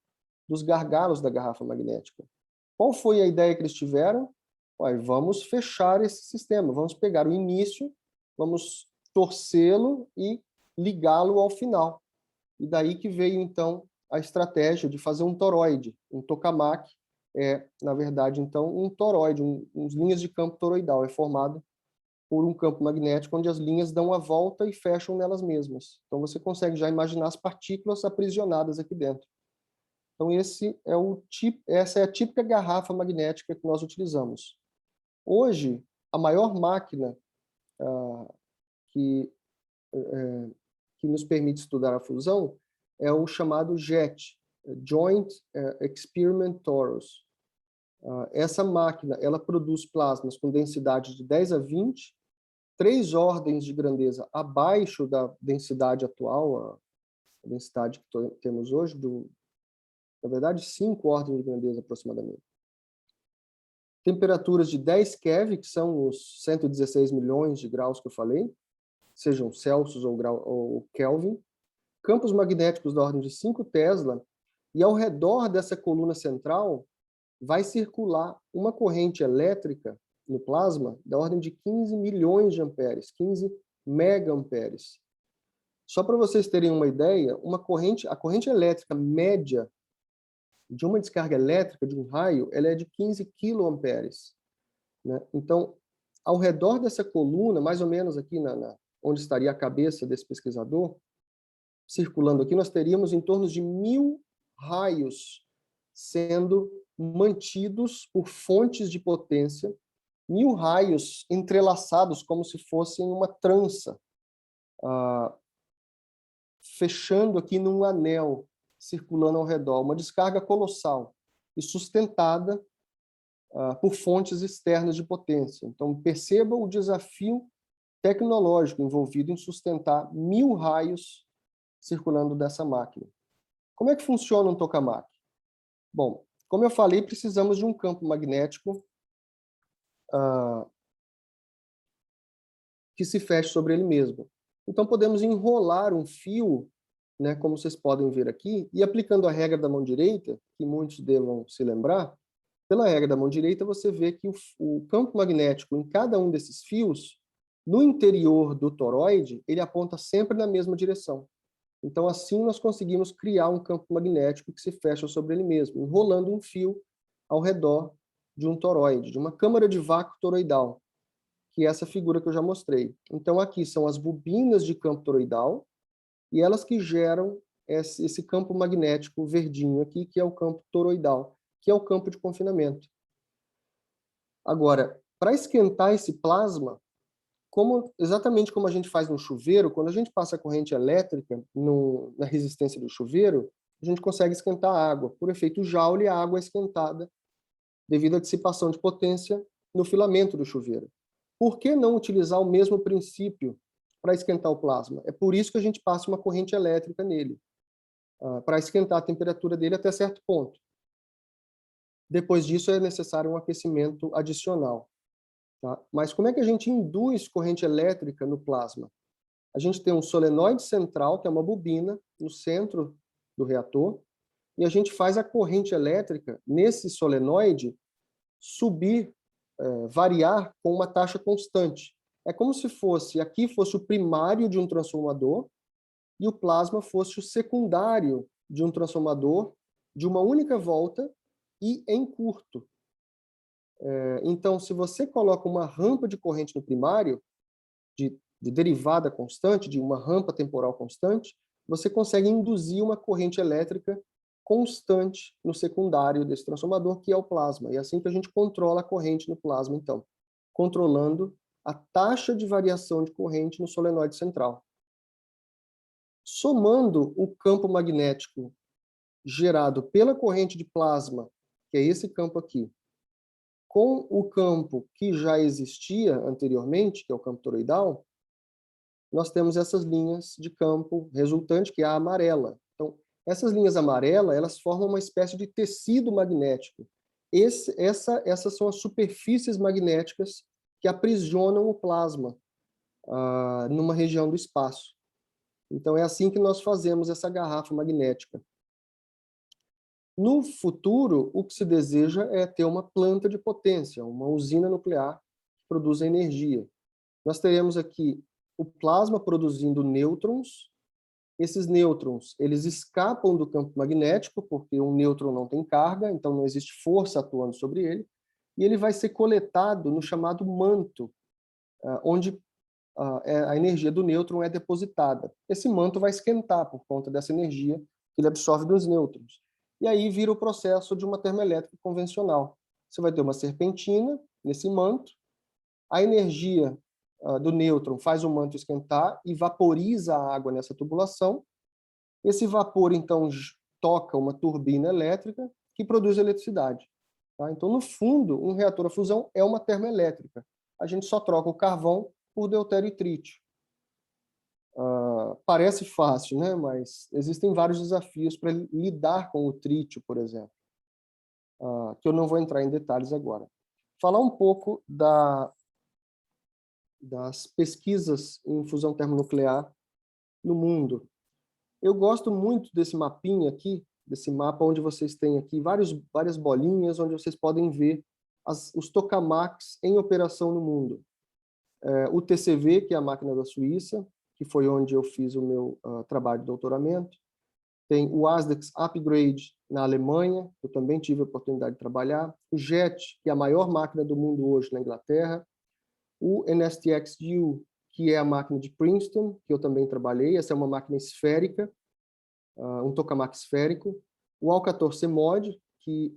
dos gargalos da garrafa magnética. Qual foi a ideia que eles tiveram? Vamos fechar esse sistema, vamos pegar o início, vamos torcê-lo e ligá-lo ao final. E daí que veio, então, a estratégia de fazer um toroide, um tokamak, na verdade, então, um toroide, uns linhas de campo toroidal, é formado por um campo magnético onde as linhas dão a volta e fecham nelas mesmas. Então, você consegue já imaginar as partículas aprisionadas aqui dentro. Então, essa é a típica garrafa magnética que nós utilizamos. Hoje, a maior máquina que nos permite estudar a fusão é o chamado JET, Joint Experiment Torus. Essa máquina ela produz plasmas com densidade de 10 a 20, 3 ordens de grandeza abaixo da densidade atual, a densidade que temos hoje, na verdade, 5 ordens de grandeza aproximadamente. Temperaturas de 10 keV, que são os 116 milhões de graus que eu falei, sejam Celsius ou Kelvin, campos magnéticos da ordem de 5 Tesla, e ao redor dessa coluna central vai circular uma corrente elétrica no plasma da ordem de 15 milhões de amperes, 15 megaamperes. Só para vocês terem uma ideia, a corrente elétrica média de uma descarga elétrica de um raio, ela é de 15 quiloamperes. Né? Então, ao redor dessa coluna, mais ou menos aqui onde estaria a cabeça desse pesquisador, circulando aqui, nós teríamos em torno de 1000 raios sendo mantidos por fontes de potência, 1000 raios entrelaçados como se fossem uma trança, fechando aqui num anel, circulando ao redor, uma descarga colossal e sustentada por fontes externas de potência. Então, perceba o desafio tecnológico envolvido em sustentar 1000 raios circulando dessa máquina. Como é que funciona um tokamak? Bom, como eu falei, precisamos de um campo magnético que se feche sobre ele mesmo. Então, podemos enrolar um fio, né, como vocês podem ver aqui, e aplicando a regra da mão direita, que muitos devam se lembrar, pela regra da mão direita você vê que o campo magnético em cada um desses fios, no interior do toroide, ele aponta sempre na mesma direção. Então, assim, nós conseguimos criar um campo magnético que se fecha sobre ele mesmo, enrolando um fio ao redor de um toroide, de uma câmara de vácuo toroidal, que é essa figura que eu já mostrei. Então, aqui são as bobinas de campo toroidal, e elas que geram esse campo magnético verdinho aqui, que é o campo toroidal, que é o campo de confinamento. Agora, para esquentar esse plasma, exatamente como a gente faz no chuveiro, quando a gente passa a corrente elétrica na resistência do chuveiro, a gente consegue esquentar a água. Por efeito Joule, a água é esquentada devido à dissipação de potência no filamento do chuveiro. Por que não utilizar o mesmo princípio para esquentar o plasma? É por isso que a gente passa uma corrente elétrica nele, para esquentar a temperatura dele até certo ponto. Depois disso, é necessário um aquecimento adicional. Tá? Mas como é que a gente induz corrente elétrica no plasma? A gente tem um solenoide central, que é uma bobina, no centro do reator, e a gente faz a corrente elétrica nesse solenoide subir, variar com uma taxa constante. É como se aqui fosse o primário de um transformador e o plasma fosse o secundário de um transformador de uma única volta e em curto. Então, se você coloca uma rampa de corrente no primário, de derivada constante, de uma rampa temporal constante, você consegue induzir uma corrente elétrica constante no secundário desse transformador, que é o plasma. E é assim que a gente controla a corrente no plasma, então, controlando a taxa de variação de corrente no solenoide central. Somando o campo magnético gerado pela corrente de plasma, que é esse campo aqui, com o campo que já existia anteriormente, que é o campo toroidal, nós temos essas linhas de campo resultante, que é a amarela. Então, essas linhas amarelas, elas formam uma espécie de tecido magnético. Essas são as superfícies magnéticas que aprisionam o plasma numa região do espaço. Então, é assim que nós fazemos essa garrafa magnética. No futuro, o que se deseja é ter uma planta de potência, uma usina nuclear que produza energia. Nós teremos aqui o plasma produzindo nêutrons. Esses nêutrons, eles escapam do campo magnético, porque um nêutron não tem carga, então não existe força atuando sobre ele, e ele vai ser coletado no chamado manto, onde a energia do nêutron é depositada. Esse manto vai esquentar por conta dessa energia que ele absorve dos nêutrons. E aí vira o processo de uma termoelétrica convencional. Você vai ter uma serpentina nesse manto, a energia do nêutron faz o manto esquentar e vaporiza a água nessa tubulação. Esse vapor, então, toca uma turbina elétrica que produz eletricidade. Tá? Então, no fundo, um reator a fusão é uma termoelétrica. A gente só troca o carvão por deutério e trítio. Parece fácil, né? Mas existem vários desafios para lidar com o trítio, por exemplo, que eu não vou entrar em detalhes agora. Falar um pouco das pesquisas em fusão termonuclear no mundo. Eu gosto muito desse mapinha aqui, desse mapa onde vocês têm aqui várias bolinhas, onde vocês podem ver os tokamaks em operação no mundo. O TCV, que é a máquina da Suíça, que foi onde eu fiz o meu trabalho de doutoramento. Tem o ASDEX Upgrade na Alemanha, eu também tive a oportunidade de trabalhar. O JET, que é a maior máquina do mundo hoje na Inglaterra. O NSTX-U, que é a máquina de Princeton, que eu também trabalhei. Essa é uma máquina esférica, um tokamak esférico. O Alcator CMOD, que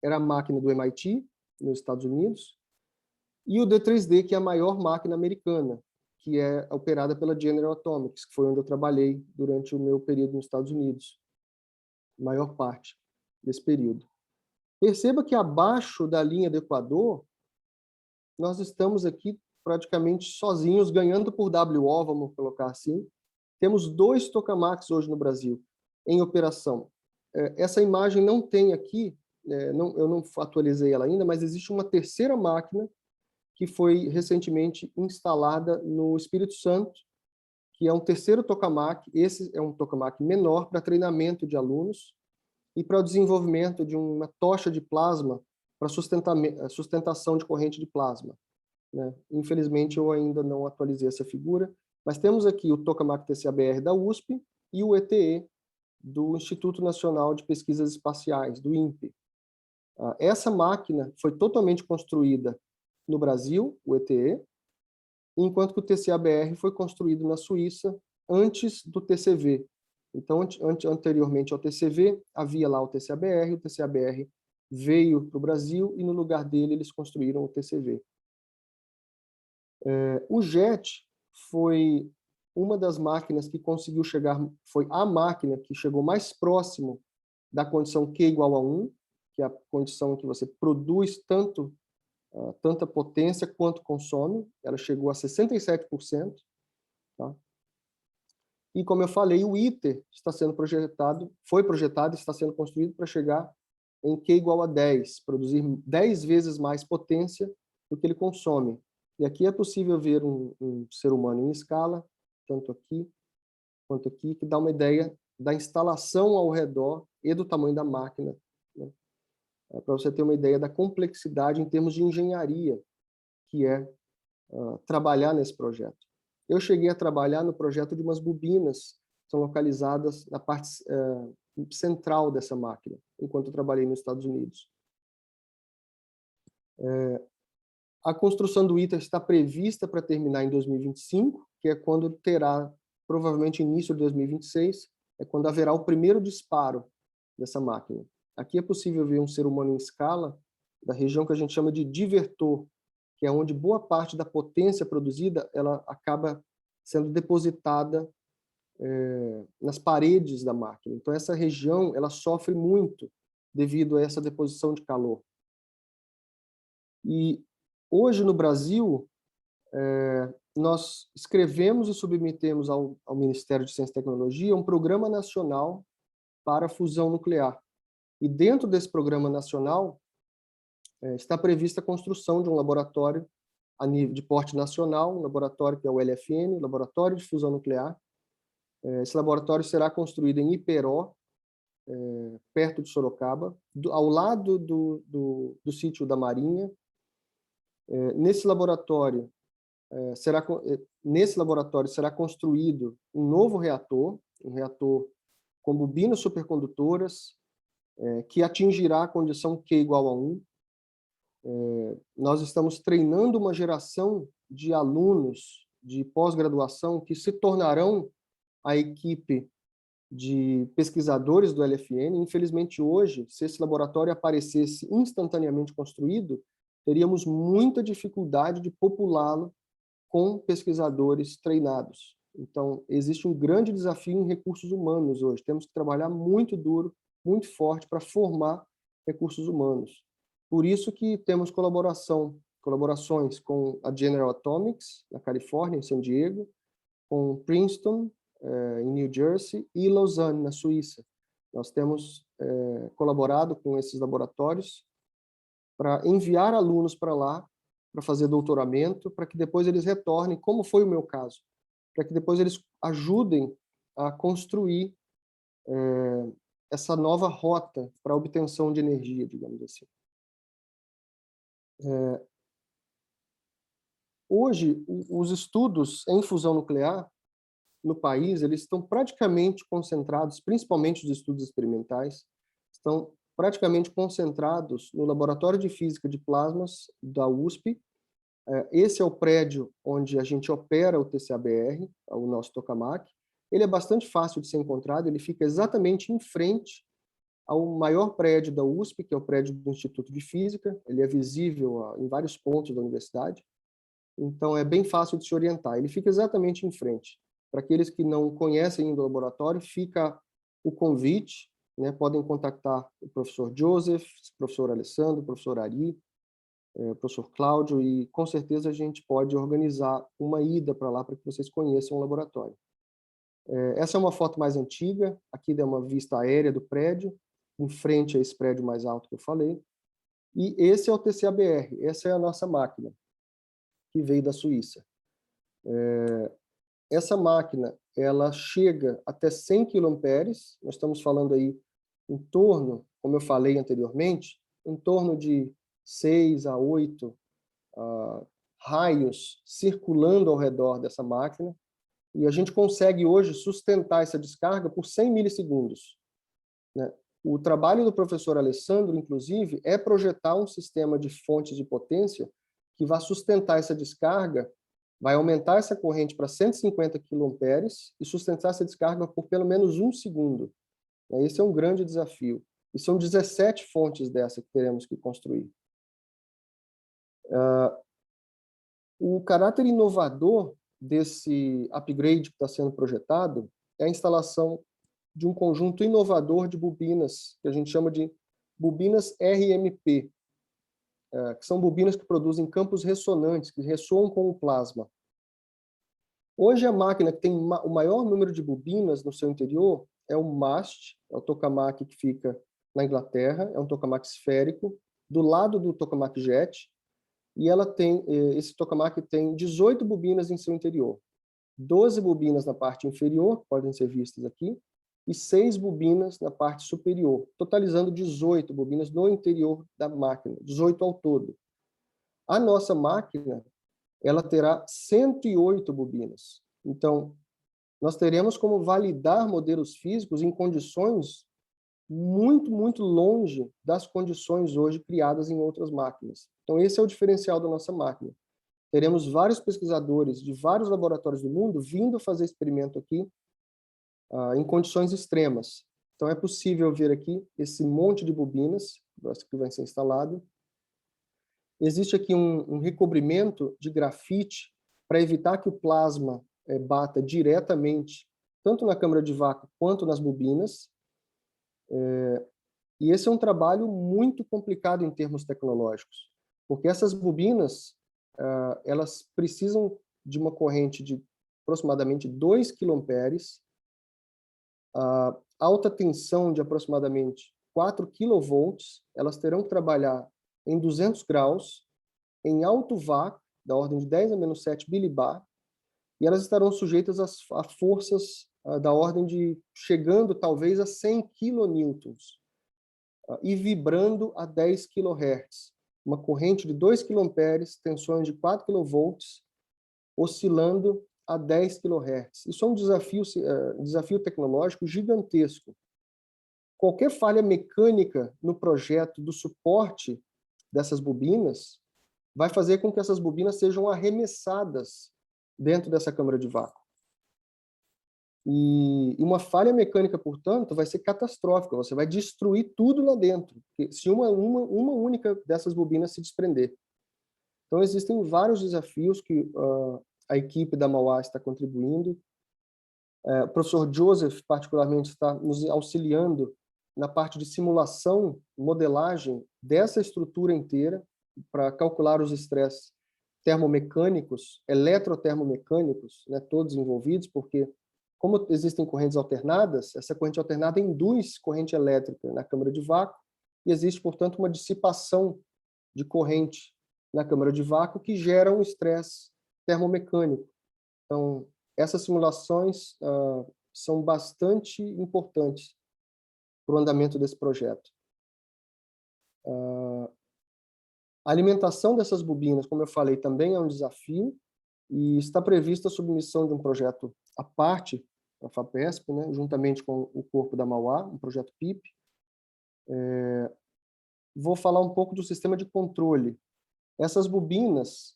era a máquina do MIT, nos Estados Unidos. E o D3D, que é a maior máquina americana, que é operada pela General Atomics, que foi onde eu trabalhei durante o meu período nos Estados Unidos, a maior parte desse período. Perceba que abaixo da linha do Equador, nós estamos aqui praticamente sozinhos, ganhando por WO, vamos colocar assim. Temos 2 tokamaks hoje no Brasil, em operação. Essa imagem não tem aqui, eu não atualizei ela ainda, mas existe uma terceira máquina que foi recentemente instalada no Espírito Santo, que é um terceiro tokamak. Esse é um tokamak menor para treinamento de alunos e para o desenvolvimento de uma tocha de plasma para sustentação de corrente de plasma. Né? Infelizmente, eu ainda não atualizei essa figura, mas temos aqui o tokamak TCABR da USP e o ETE do Instituto Nacional de Pesquisas Espaciais, do INPE. Essa máquina foi totalmente construída no Brasil, o ETE, enquanto que o TCA-BR foi construído na Suíça antes do TCV. Então, anteriormente ao TCV, havia lá o TCA-BR veio para o Brasil e no lugar dele eles construíram o TCV. O JET foi uma das máquinas que conseguiu chegar, foi a máquina que chegou mais próximo da condição Q igual a 1, que é a condição em que você produz tanta potência quanto consome. Ela chegou a 67%. Tá? E, como eu falei, o ITER está sendo foi projetado e está sendo construído para chegar em Q igual a 10, produzir 10 vezes mais potência do que ele consome. E aqui é possível ver um ser humano em escala, tanto aqui quanto aqui, que dá uma ideia da instalação ao redor e do tamanho da máquina, né? Para você ter uma ideia da complexidade em termos de engenharia, que é trabalhar nesse projeto. Eu cheguei a trabalhar no projeto de umas bobinas que são localizadas na parte central dessa máquina, enquanto eu trabalhei nos Estados Unidos. A construção do ITER está prevista para terminar em 2025, que é quando terá, provavelmente início de 2026, é quando haverá o primeiro disparo dessa máquina. Aqui é possível ver um ser humano em escala da região que a gente chama de divertor, que é onde boa parte da potência produzida ela acaba sendo depositada nas paredes da máquina. Então, essa região ela sofre muito devido a essa deposição de calor. E hoje, no Brasil, nós escrevemos e submetemos ao Ministério de Ciência e Tecnologia um programa nacional para a fusão nuclear. E dentro desse programa nacional está prevista a construção de um laboratório a nível de porte nacional, um laboratório que é o LFN, Laboratório de Fusão Nuclear. Esse laboratório será construído em Iperó, perto de Sorocaba, ao lado do sítio da Marinha. Nesse laboratório será construído um novo reator, um reator com bobinas supercondutoras, que atingirá a condição Q igual a 1. Nós estamos treinando uma geração de alunos de pós-graduação que se tornarão a equipe de pesquisadores do LFN. Infelizmente, hoje, se esse laboratório aparecesse instantaneamente construído, teríamos muita dificuldade de populá-lo com pesquisadores treinados. Então, existe um grande desafio em recursos humanos hoje. Temos que trabalhar muito duro, muito forte para formar recursos humanos. Por isso que temos colaborações com a General Atomics, na Califórnia, em San Diego, com Princeton, em New Jersey, e Lausanne, na Suíça. Nós temos colaborado com esses laboratórios para enviar alunos para lá, para fazer doutoramento, para que depois eles retornem, como foi o meu caso, para que depois eles ajudem a construir essa nova rota para a obtenção de energia, digamos assim. Hoje, os estudos em fusão nuclear no país, eles estão praticamente concentrados, principalmente os estudos experimentais, estão praticamente concentrados no Laboratório de Física de Plasmas da USP. Esse é o prédio onde a gente opera o TCA-BR, o nosso tokamak. Ele é bastante fácil de ser encontrado, ele fica exatamente em frente ao maior prédio da USP, que é o prédio do Instituto de Física. Ele é visível em vários pontos da universidade, então é bem fácil de se orientar. Ele fica exatamente em frente. Para aqueles que não conhecem ainda o laboratório, fica o convite, né? Podem contactar o professor Joseph, o professor Alessandro, o professor Ari, o professor Cláudio, e com certeza a gente pode organizar uma ida para lá para que vocês conheçam o laboratório. Essa é uma foto mais antiga, aqui dá uma vista aérea do prédio, em frente a esse prédio mais alto que eu falei, e esse é o TCA-BR, essa é a nossa máquina, que veio da Suíça. Essa máquina, ela chega até 100 kA, nós estamos falando aí em torno, como eu falei anteriormente, em torno de 6 a 8 raios circulando ao redor dessa máquina, e a gente consegue hoje sustentar essa descarga por 100 milissegundos. Né? O trabalho do professor Alessandro, inclusive, é projetar um sistema de fontes de potência que vai sustentar essa descarga, vai aumentar essa corrente para 150 kA e sustentar essa descarga por pelo menos 1 segundo. Esse é um grande desafio. E são 17 fontes dessa que teremos que construir. O caráter inovador desse upgrade que está sendo projetado é a instalação de um conjunto inovador de bobinas, que a gente chama de bobinas RMP, que são bobinas que produzem campos ressonantes, que ressoam com o plasma. Hoje, a máquina que tem o maior número de bobinas no seu interior é o MAST, é o tokamak que fica na Inglaterra, é um tokamak esférico, do lado do tokamak jet, e esse tokamak tem 18 bobinas em seu interior. 12 bobinas na parte inferior, podem ser vistas aqui, e 6 bobinas na parte superior, totalizando 18 bobinas no interior da máquina, 18 ao todo. A nossa máquina, ela terá 108 bobinas. Então, nós teremos como validar modelos físicos em condições muito, muito longe das condições hoje criadas em outras máquinas. Então, esse é o diferencial da nossa máquina. Teremos vários pesquisadores de vários laboratórios do mundo vindo fazer experimento aqui em condições extremas. Então, é possível ver aqui esse monte de bobinas que vai ser instalado. Existe aqui um recobrimento de grafite para evitar que o plasma bata diretamente, tanto na câmara de vácuo quanto nas bobinas. E esse é um trabalho muito complicado em termos tecnológicos, porque essas bobinas elas precisam de uma corrente de aproximadamente 2 kA, alta tensão de aproximadamente 4 kV, elas terão que trabalhar em 200 graus, em alto vácuo, da ordem de 10 a menos 7 bilibar, e elas estarão sujeitas a forças da ordem de, chegando talvez a 100 kN, e vibrando a 10 kHz. Uma corrente de 2 kA, tensões de 4 kV, oscilando a 10 kHz. Isso é um desafio tecnológico gigantesco. Qualquer falha mecânica no projeto do suporte dessas bobinas vai fazer com que essas bobinas sejam arremessadas dentro dessa câmara de vácuo. E uma falha mecânica, portanto, vai ser catastrófica. Você vai destruir tudo lá dentro, se uma única dessas bobinas se desprender. Então, existem vários desafios que a equipe da Mauá está contribuindo. O professor Joseph, particularmente, está nos auxiliando na parte de simulação, modelagem dessa estrutura inteira, para calcular os estresses termomecânicos, eletrotermomecânicos, né, todos envolvidos, porque, como existem correntes alternadas, essa corrente alternada induz corrente elétrica na câmara de vácuo, e existe, portanto, uma dissipação de corrente na câmara de vácuo que gera um estresse termomecânico. Então, essas simulações são bastante importantes para o andamento desse projeto. A alimentação dessas bobinas, como eu falei, também é um desafio, e está prevista a submissão de um projeto à parte, a FAPESP, né, juntamente com o corpo da Mauá, um projeto PIP. Vou falar um pouco do sistema de controle. Essas bobinas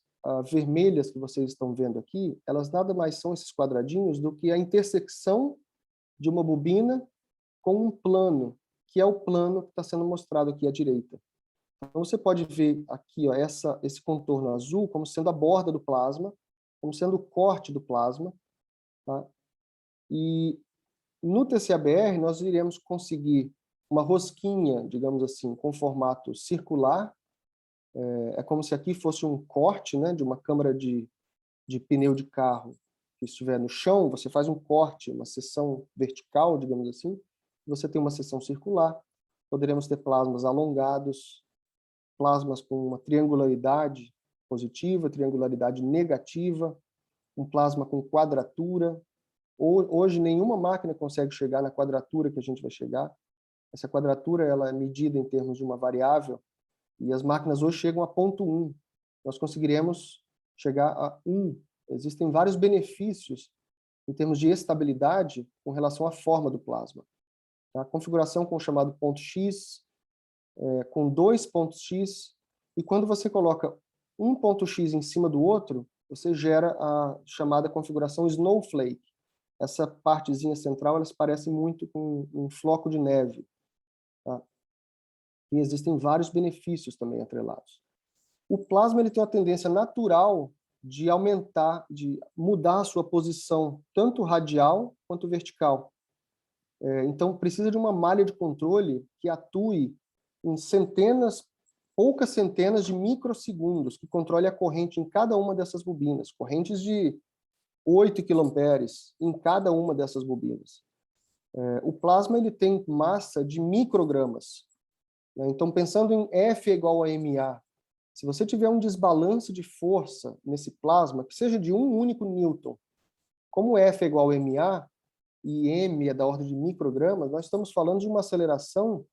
vermelhas que vocês estão vendo aqui, elas nada mais são esses quadradinhos do que a intersecção de uma bobina com um plano, que é o plano que está sendo mostrado aqui à direita. Então, você pode ver aqui esse contorno azul como sendo a borda do plasma, como sendo o corte do plasma. Tá? E no TCA-BR, nós iremos conseguir uma rosquinha, digamos assim, com formato circular. É como se aqui fosse um corte, né, de uma câmara de pneu de carro que estiver no chão. Você faz um corte, uma seção vertical, digamos assim. Você tem uma seção circular. Poderemos ter plasmas alongados, plasmas com uma triangularidade positiva, triangularidade negativa, um plasma com quadratura. Hoje, nenhuma máquina consegue chegar na quadratura que a gente vai chegar. Essa quadratura ela é medida em termos de uma variável, e as máquinas hoje chegam a 0,1. Nós conseguiremos chegar a 1. Existem vários benefícios em termos de estabilidade com relação à forma do plasma. tá? A configuração com o chamado ponto X, com 2 pontos X, e quando você coloca um ponto X em cima do outro, você gera a chamada configuração Snowflake. Essa partezinha central, elas parecem muito com um floco de neve. Tá? E existem vários benefícios também atrelados. O plasma ele tem uma tendência natural de aumentar, de mudar a sua posição, tanto radial quanto vertical. Então, precisa de uma malha de controle que atue em poucas centenas de microsegundos, que controle a corrente em cada uma dessas bobinas, correntes de 8 quilomperes em cada uma dessas bobinas. O plasma ele tem massa de microgramas, né? Então, pensando em F igual a MA, se você tiver um desbalance de força nesse plasma, que seja de um único newton, como F é igual a MA, e M é da ordem de microgramas, nós estamos falando de uma aceleração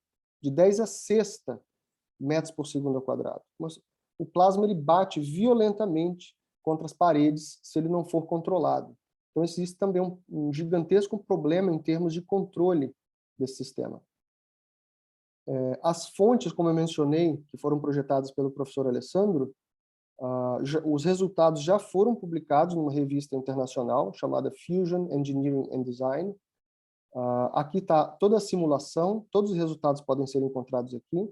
de 10 a sexta metros por segundo ao quadrado. Mas o plasma ele bate violentamente contra as paredes se ele não for controlado. Então, existe também um gigantesco problema em termos de controle desse sistema. As fontes, como eu mencionei, que foram projetadas pelo professor Alessandro, os resultados já foram publicados numa revista internacional chamada Fusion Engineering and Design. Aqui está toda a simulação, todos os resultados podem ser encontrados aqui.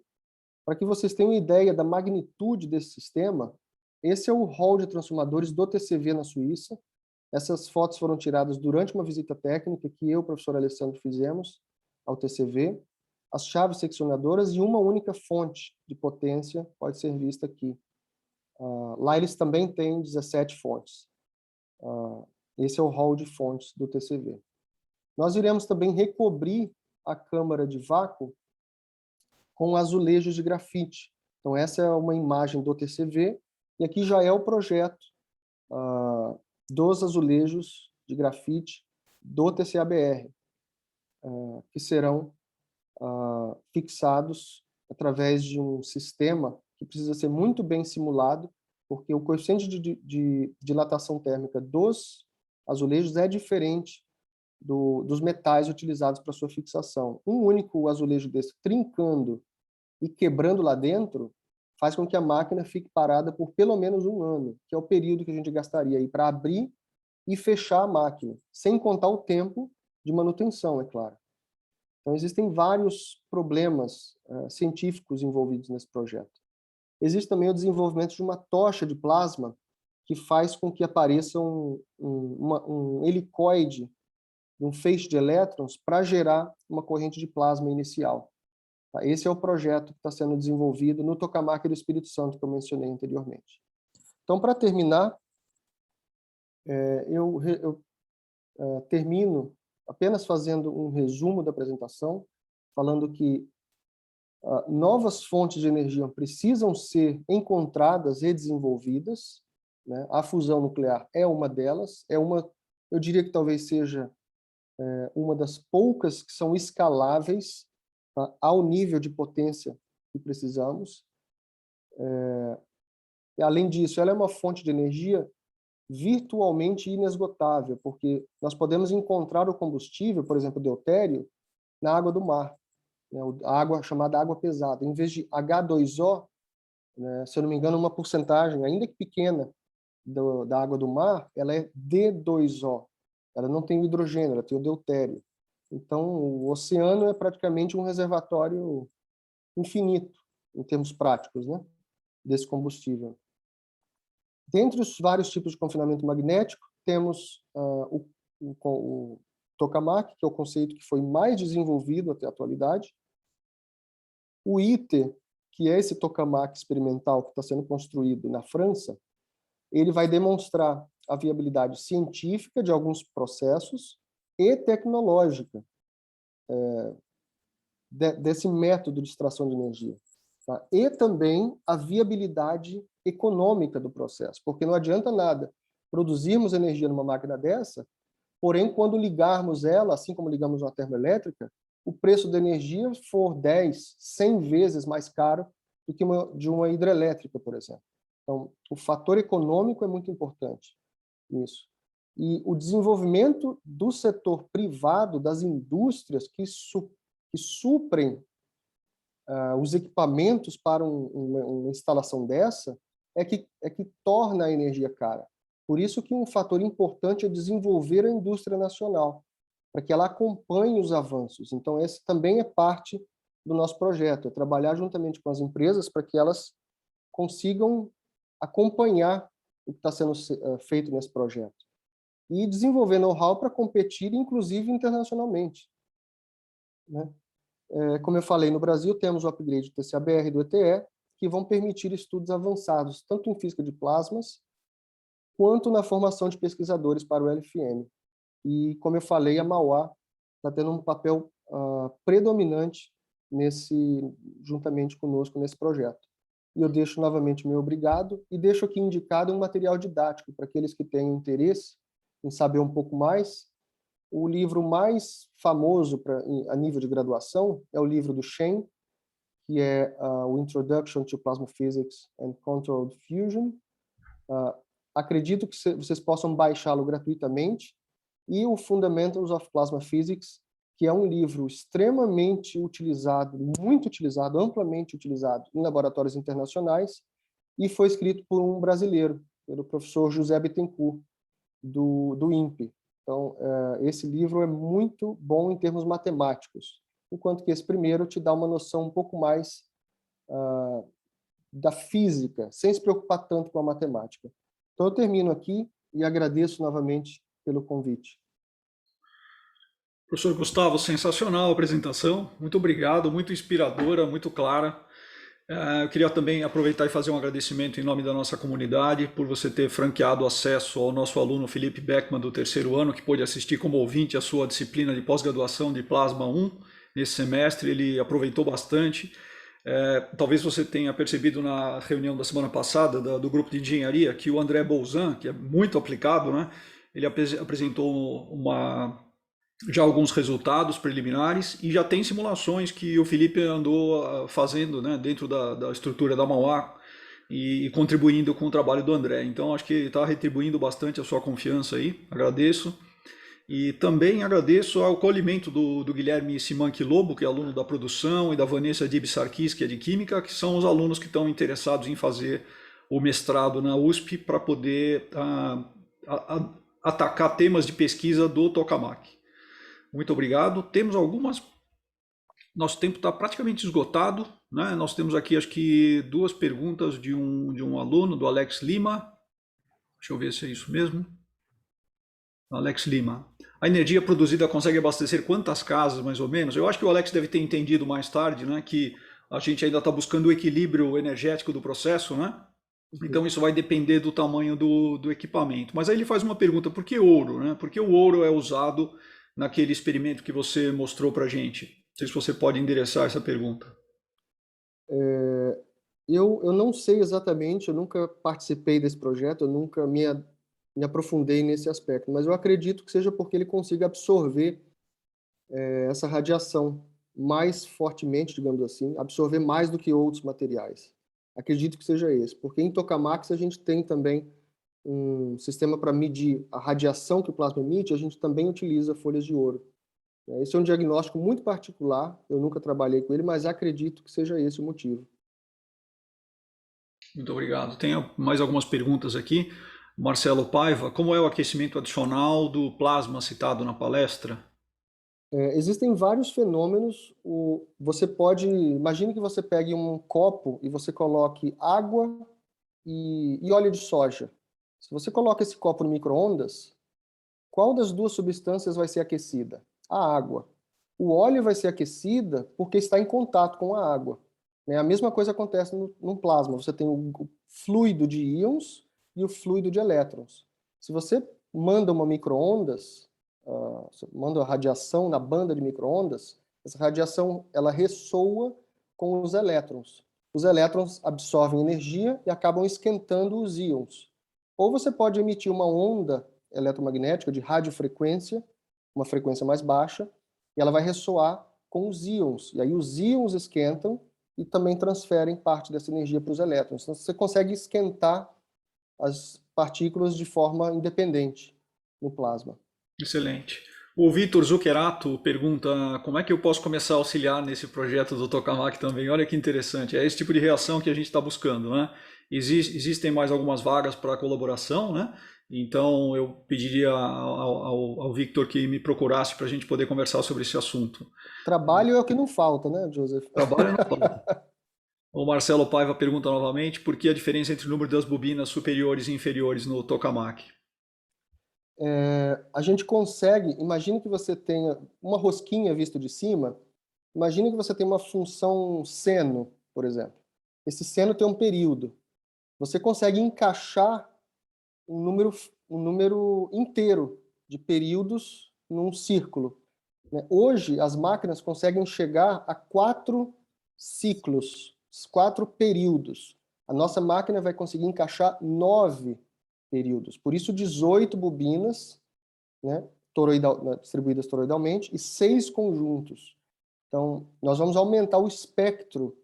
Para que vocês tenham ideia da magnitude desse sistema, esse é o hall de transformadores do TCV na Suíça. Essas fotos foram tiradas durante uma visita técnica que eu e o professor Alessandro fizemos ao TCV. As chaves seccionadoras e uma única fonte de potência pode ser vista aqui. Lá eles também têm 17 fontes. Esse é o hall de fontes do TCV. Nós iremos também recobrir a câmara de vácuo com azulejos de grafite. Então, essa é uma imagem do TCV, e aqui já é o projeto dos azulejos de grafite do TCABR, que serão fixados através de um sistema que precisa ser muito bem simulado, porque o coeficiente de dilatação térmica dos azulejos é diferente dos metais utilizados para sua fixação. Um único azulejo desse trincando e quebrando lá dentro faz com que a máquina fique parada por pelo menos 1 ano, que é o período que a gente gastaria aí para abrir e fechar a máquina, sem contar o tempo de manutenção, é claro. Então, existem vários problemas científicos envolvidos nesse projeto. Existe também o desenvolvimento de uma tocha de plasma que faz com que apareça um helicoide, um feixe de elétrons, para gerar uma corrente de plasma inicial. Esse é o projeto que está sendo desenvolvido no tokamak do Espírito Santo, que eu mencionei anteriormente. Então, para terminar, eu termino apenas fazendo um resumo da apresentação, falando que novas fontes de energia precisam ser encontradas e desenvolvidas, né? A fusão nuclear é uma delas, eu diria que talvez seja uma das poucas que são escaláveis, tá, ao nível de potência que precisamos. E, além disso, ela é uma fonte de energia virtualmente inesgotável, porque nós podemos encontrar o combustível, por exemplo, deutério, na água do mar, né, a água chamada água pesada. Em vez de H2O, né, se eu não me engano, uma porcentagem, ainda que pequena, da água do mar, ela é D2O. Ela não tem o hidrogênio, ela tem o deutério. Então, o oceano é praticamente um reservatório infinito, em termos práticos, né, desse combustível. Dentre os vários tipos de confinamento magnético, temos o tokamak, que é o conceito que foi mais desenvolvido até a atualidade. O ITER, que é esse tokamak experimental que está sendo construído na França, ele vai demonstrar a viabilidade científica de alguns processos e tecnológica desse método de extração de energia. Tá? E também a viabilidade econômica do processo, porque não adianta nada produzirmos energia numa máquina dessa, porém, quando ligarmos ela, assim como ligamos uma termoelétrica, o preço da energia for 10, 100 vezes mais caro do que de uma hidrelétrica, por exemplo. Então, o fator econômico é muito importante nisso. E o desenvolvimento do setor privado, das indústrias que que suprem os equipamentos para uma instalação dessa é que torna a energia cara. Por isso que um fator importante é desenvolver a indústria nacional, para que ela acompanhe os avanços. Então, esse também é parte do nosso projeto, é trabalhar juntamente com as empresas para que elas consigam acompanhar o que está sendo feito nesse projeto. E desenvolver know-how para competir, inclusive internacionalmente, né? Como eu falei, no Brasil temos o upgrade do TCA-BR e do ETE, que vão permitir estudos avançados, tanto em física de plasmas, quanto na formação de pesquisadores para o LFM. E, como eu falei, a Mauá está tendo um papel predominante juntamente conosco nesse projeto. E eu deixo novamente meu obrigado e deixo aqui indicado um material didático para aqueles que tenham interesse em saber um pouco mais. O livro mais famoso a nível de graduação é o livro do Shen, que é o Introduction to Plasma Physics and Controlled Fusion. Acredito que vocês possam baixá-lo gratuitamente. E o Fundamentals of Plasma Physics, que é um livro extremamente utilizado, muito utilizado, amplamente utilizado em laboratórios internacionais, e foi escrito por um brasileiro, pelo professor José Bittencourt, do INPE. Então, esse livro é muito bom em termos matemáticos, enquanto que esse primeiro te dá uma noção um pouco mais da física, sem se preocupar tanto com a matemática. Então, eu termino aqui e agradeço novamente pelo convite. Professor Gustavo, sensacional a apresentação, muito obrigado, muito inspiradora, muito clara. Eu queria também aproveitar e fazer um agradecimento em nome da nossa comunidade por você ter franqueado acesso ao nosso aluno Felipe Beckman do 3º ano, que pôde assistir como ouvinte a sua disciplina de pós-graduação de Plasma 1 nesse semestre. Ele aproveitou bastante. Talvez você tenha percebido na reunião da semana passada do grupo de engenharia que o André Bolzan, que é muito aplicado, né, ele apresentou já alguns resultados preliminares e já tem simulações que o Felipe andou fazendo, né, dentro da estrutura da Mauá e contribuindo com o trabalho do André. Então, acho que está retribuindo bastante a sua confiança aí, agradeço. E também agradeço ao acolhimento do Guilherme Simanque Lobo, que é aluno da produção, e da Vanessa Dib Sarkis, que é de Química, que são os alunos que estão interessados em fazer o mestrado na USP para poder atacar temas de pesquisa do tokamak. Muito obrigado. Temos algumas... Nosso tempo está praticamente esgotado, né? Nós temos aqui, acho que, 2 perguntas de um aluno, do Alex Lima. Deixa eu ver se é isso mesmo. Alex Lima. A energia produzida consegue abastecer quantas casas, mais ou menos? Eu acho que o Alex deve ter entendido mais tarde, né, que a gente ainda está buscando o equilíbrio energético do processo, né? Então isso vai depender do tamanho do equipamento. Mas aí ele faz uma pergunta, por que ouro, né? Por que o ouro é usado naquele experimento que você mostrou para a gente? Não sei se você pode endereçar essa pergunta. Eu não sei exatamente, eu nunca participei desse projeto, eu nunca me aprofundei nesse aspecto, mas eu acredito que seja porque ele consiga absorver essa radiação mais fortemente, digamos assim, absorver mais do que outros materiais. Acredito que seja esse, porque em tokamaks a gente tem também um sistema para medir a radiação que o plasma emite, a gente também utiliza folhas de ouro. Esse é um diagnóstico muito particular, eu nunca trabalhei com ele, mas acredito que seja esse o motivo. Muito obrigado. Tenho mais algumas perguntas aqui. Marcelo Paiva, como é o aquecimento adicional do plasma citado na palestra? Existem vários fenômenos. Imagine que você pegue um copo e você coloque água e óleo de soja. Se você coloca esse copo no micro-ondas, qual das duas substâncias vai ser aquecida? A água. O óleo vai ser aquecida porque está em contato com a água. A mesma coisa acontece no plasma. Você tem o fluido de íons e o fluido de elétrons. Se você manda uma micro-ondas, manda a radiação na banda de micro-ondas, essa radiação ela ressoa com os elétrons. Os elétrons absorvem energia e acabam esquentando os íons. Ou você pode emitir uma onda eletromagnética de radiofrequência, uma frequência mais baixa, e ela vai ressoar com os íons. E aí os íons esquentam e também transferem parte dessa energia para os elétrons. Então você consegue esquentar as partículas de forma independente no plasma. Excelente. O Vitor Zuccherato pergunta como é que eu posso começar a auxiliar nesse projeto do Tokamak também. Olha que interessante, é esse tipo de reação que a gente está buscando, né? Existem mais algumas vagas para colaboração, né? Então eu pediria ao Victor que me procurasse para a gente poder conversar sobre esse assunto. Trabalho é o que não falta, né, Joseph? Trabalho não falta. O Marcelo Paiva pergunta novamente por que a diferença entre o número das bobinas superiores e inferiores no Tokamak. A gente consegue, imagine que você tenha uma rosquinha vista de cima, imagine que você tem uma função seno, por exemplo. Esse seno tem um período. Você consegue encaixar um número inteiro de períodos num círculo, né? Hoje, as máquinas conseguem chegar a 4 ciclos, 4 períodos. A nossa máquina vai conseguir encaixar 9 períodos. Por isso, 18 bobinas, né, distribuídas toroidalmente, e 6 conjuntos. Então, nós vamos aumentar o espectro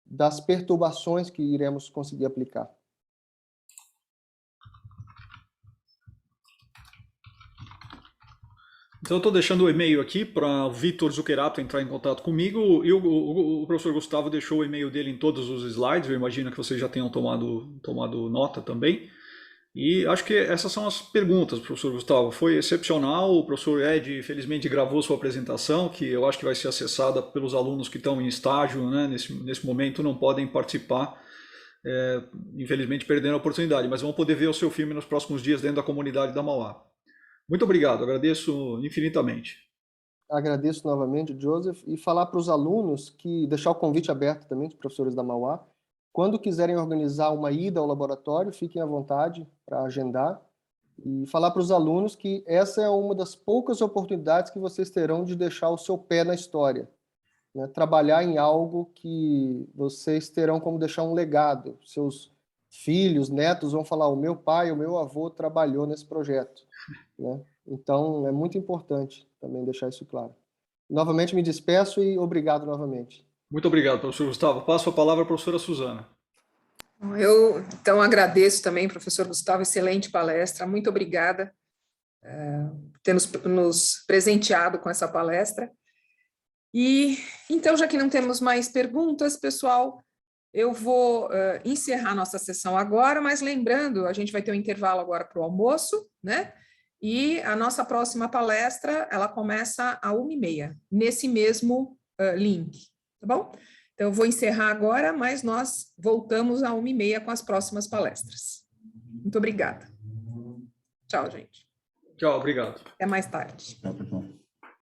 das perturbações que iremos conseguir aplicar. Então, eu estou deixando o e-mail aqui para o Vitor Zuccherato entrar em contato comigo, e o professor Gustavo deixou o e-mail dele em todos os slides, eu imagino que vocês já tenham tomado nota também. E acho que essas são as perguntas, professor Gustavo. Foi excepcional, o professor Ed, felizmente, gravou sua apresentação, que eu acho que vai ser acessada pelos alunos que estão em estágio, né, nesse momento, não podem participar, infelizmente perdendo a oportunidade, mas vão poder ver o seu filme nos próximos dias dentro da comunidade da Mauá. Muito obrigado, agradeço infinitamente. Agradeço novamente, Joseph, e falar para os alunos que deixar o convite aberto também, os professores da Mauá, quando quiserem organizar uma ida ao laboratório, fiquem à vontade para agendar, e falar para os alunos que essa é uma das poucas oportunidades que vocês terão de deixar o seu pé na história, né? Trabalhar em algo que vocês terão como deixar um legado. Seus filhos, netos vão falar, o meu pai, o meu avô trabalhou nesse projeto, né? Então, é muito importante também deixar isso claro. Novamente me despeço e obrigado novamente. Muito obrigado, professor Gustavo. Passo a palavra à professora Suzana. Eu, então, agradeço também, professor Gustavo, excelente palestra, muito obrigada por ter nos presenteado com essa palestra. E, então, já que não temos mais perguntas, pessoal, eu vou encerrar nossa sessão agora, mas lembrando, a gente vai ter um intervalo agora para o almoço, né? E a nossa próxima palestra, ela começa às 13h30, nesse mesmo link, tá bom? Então, eu vou encerrar agora, mas nós voltamos às 13h30 com as próximas palestras. Muito obrigada. Tchau, gente. Tchau, obrigado. Até mais tarde. Tchau, pessoal.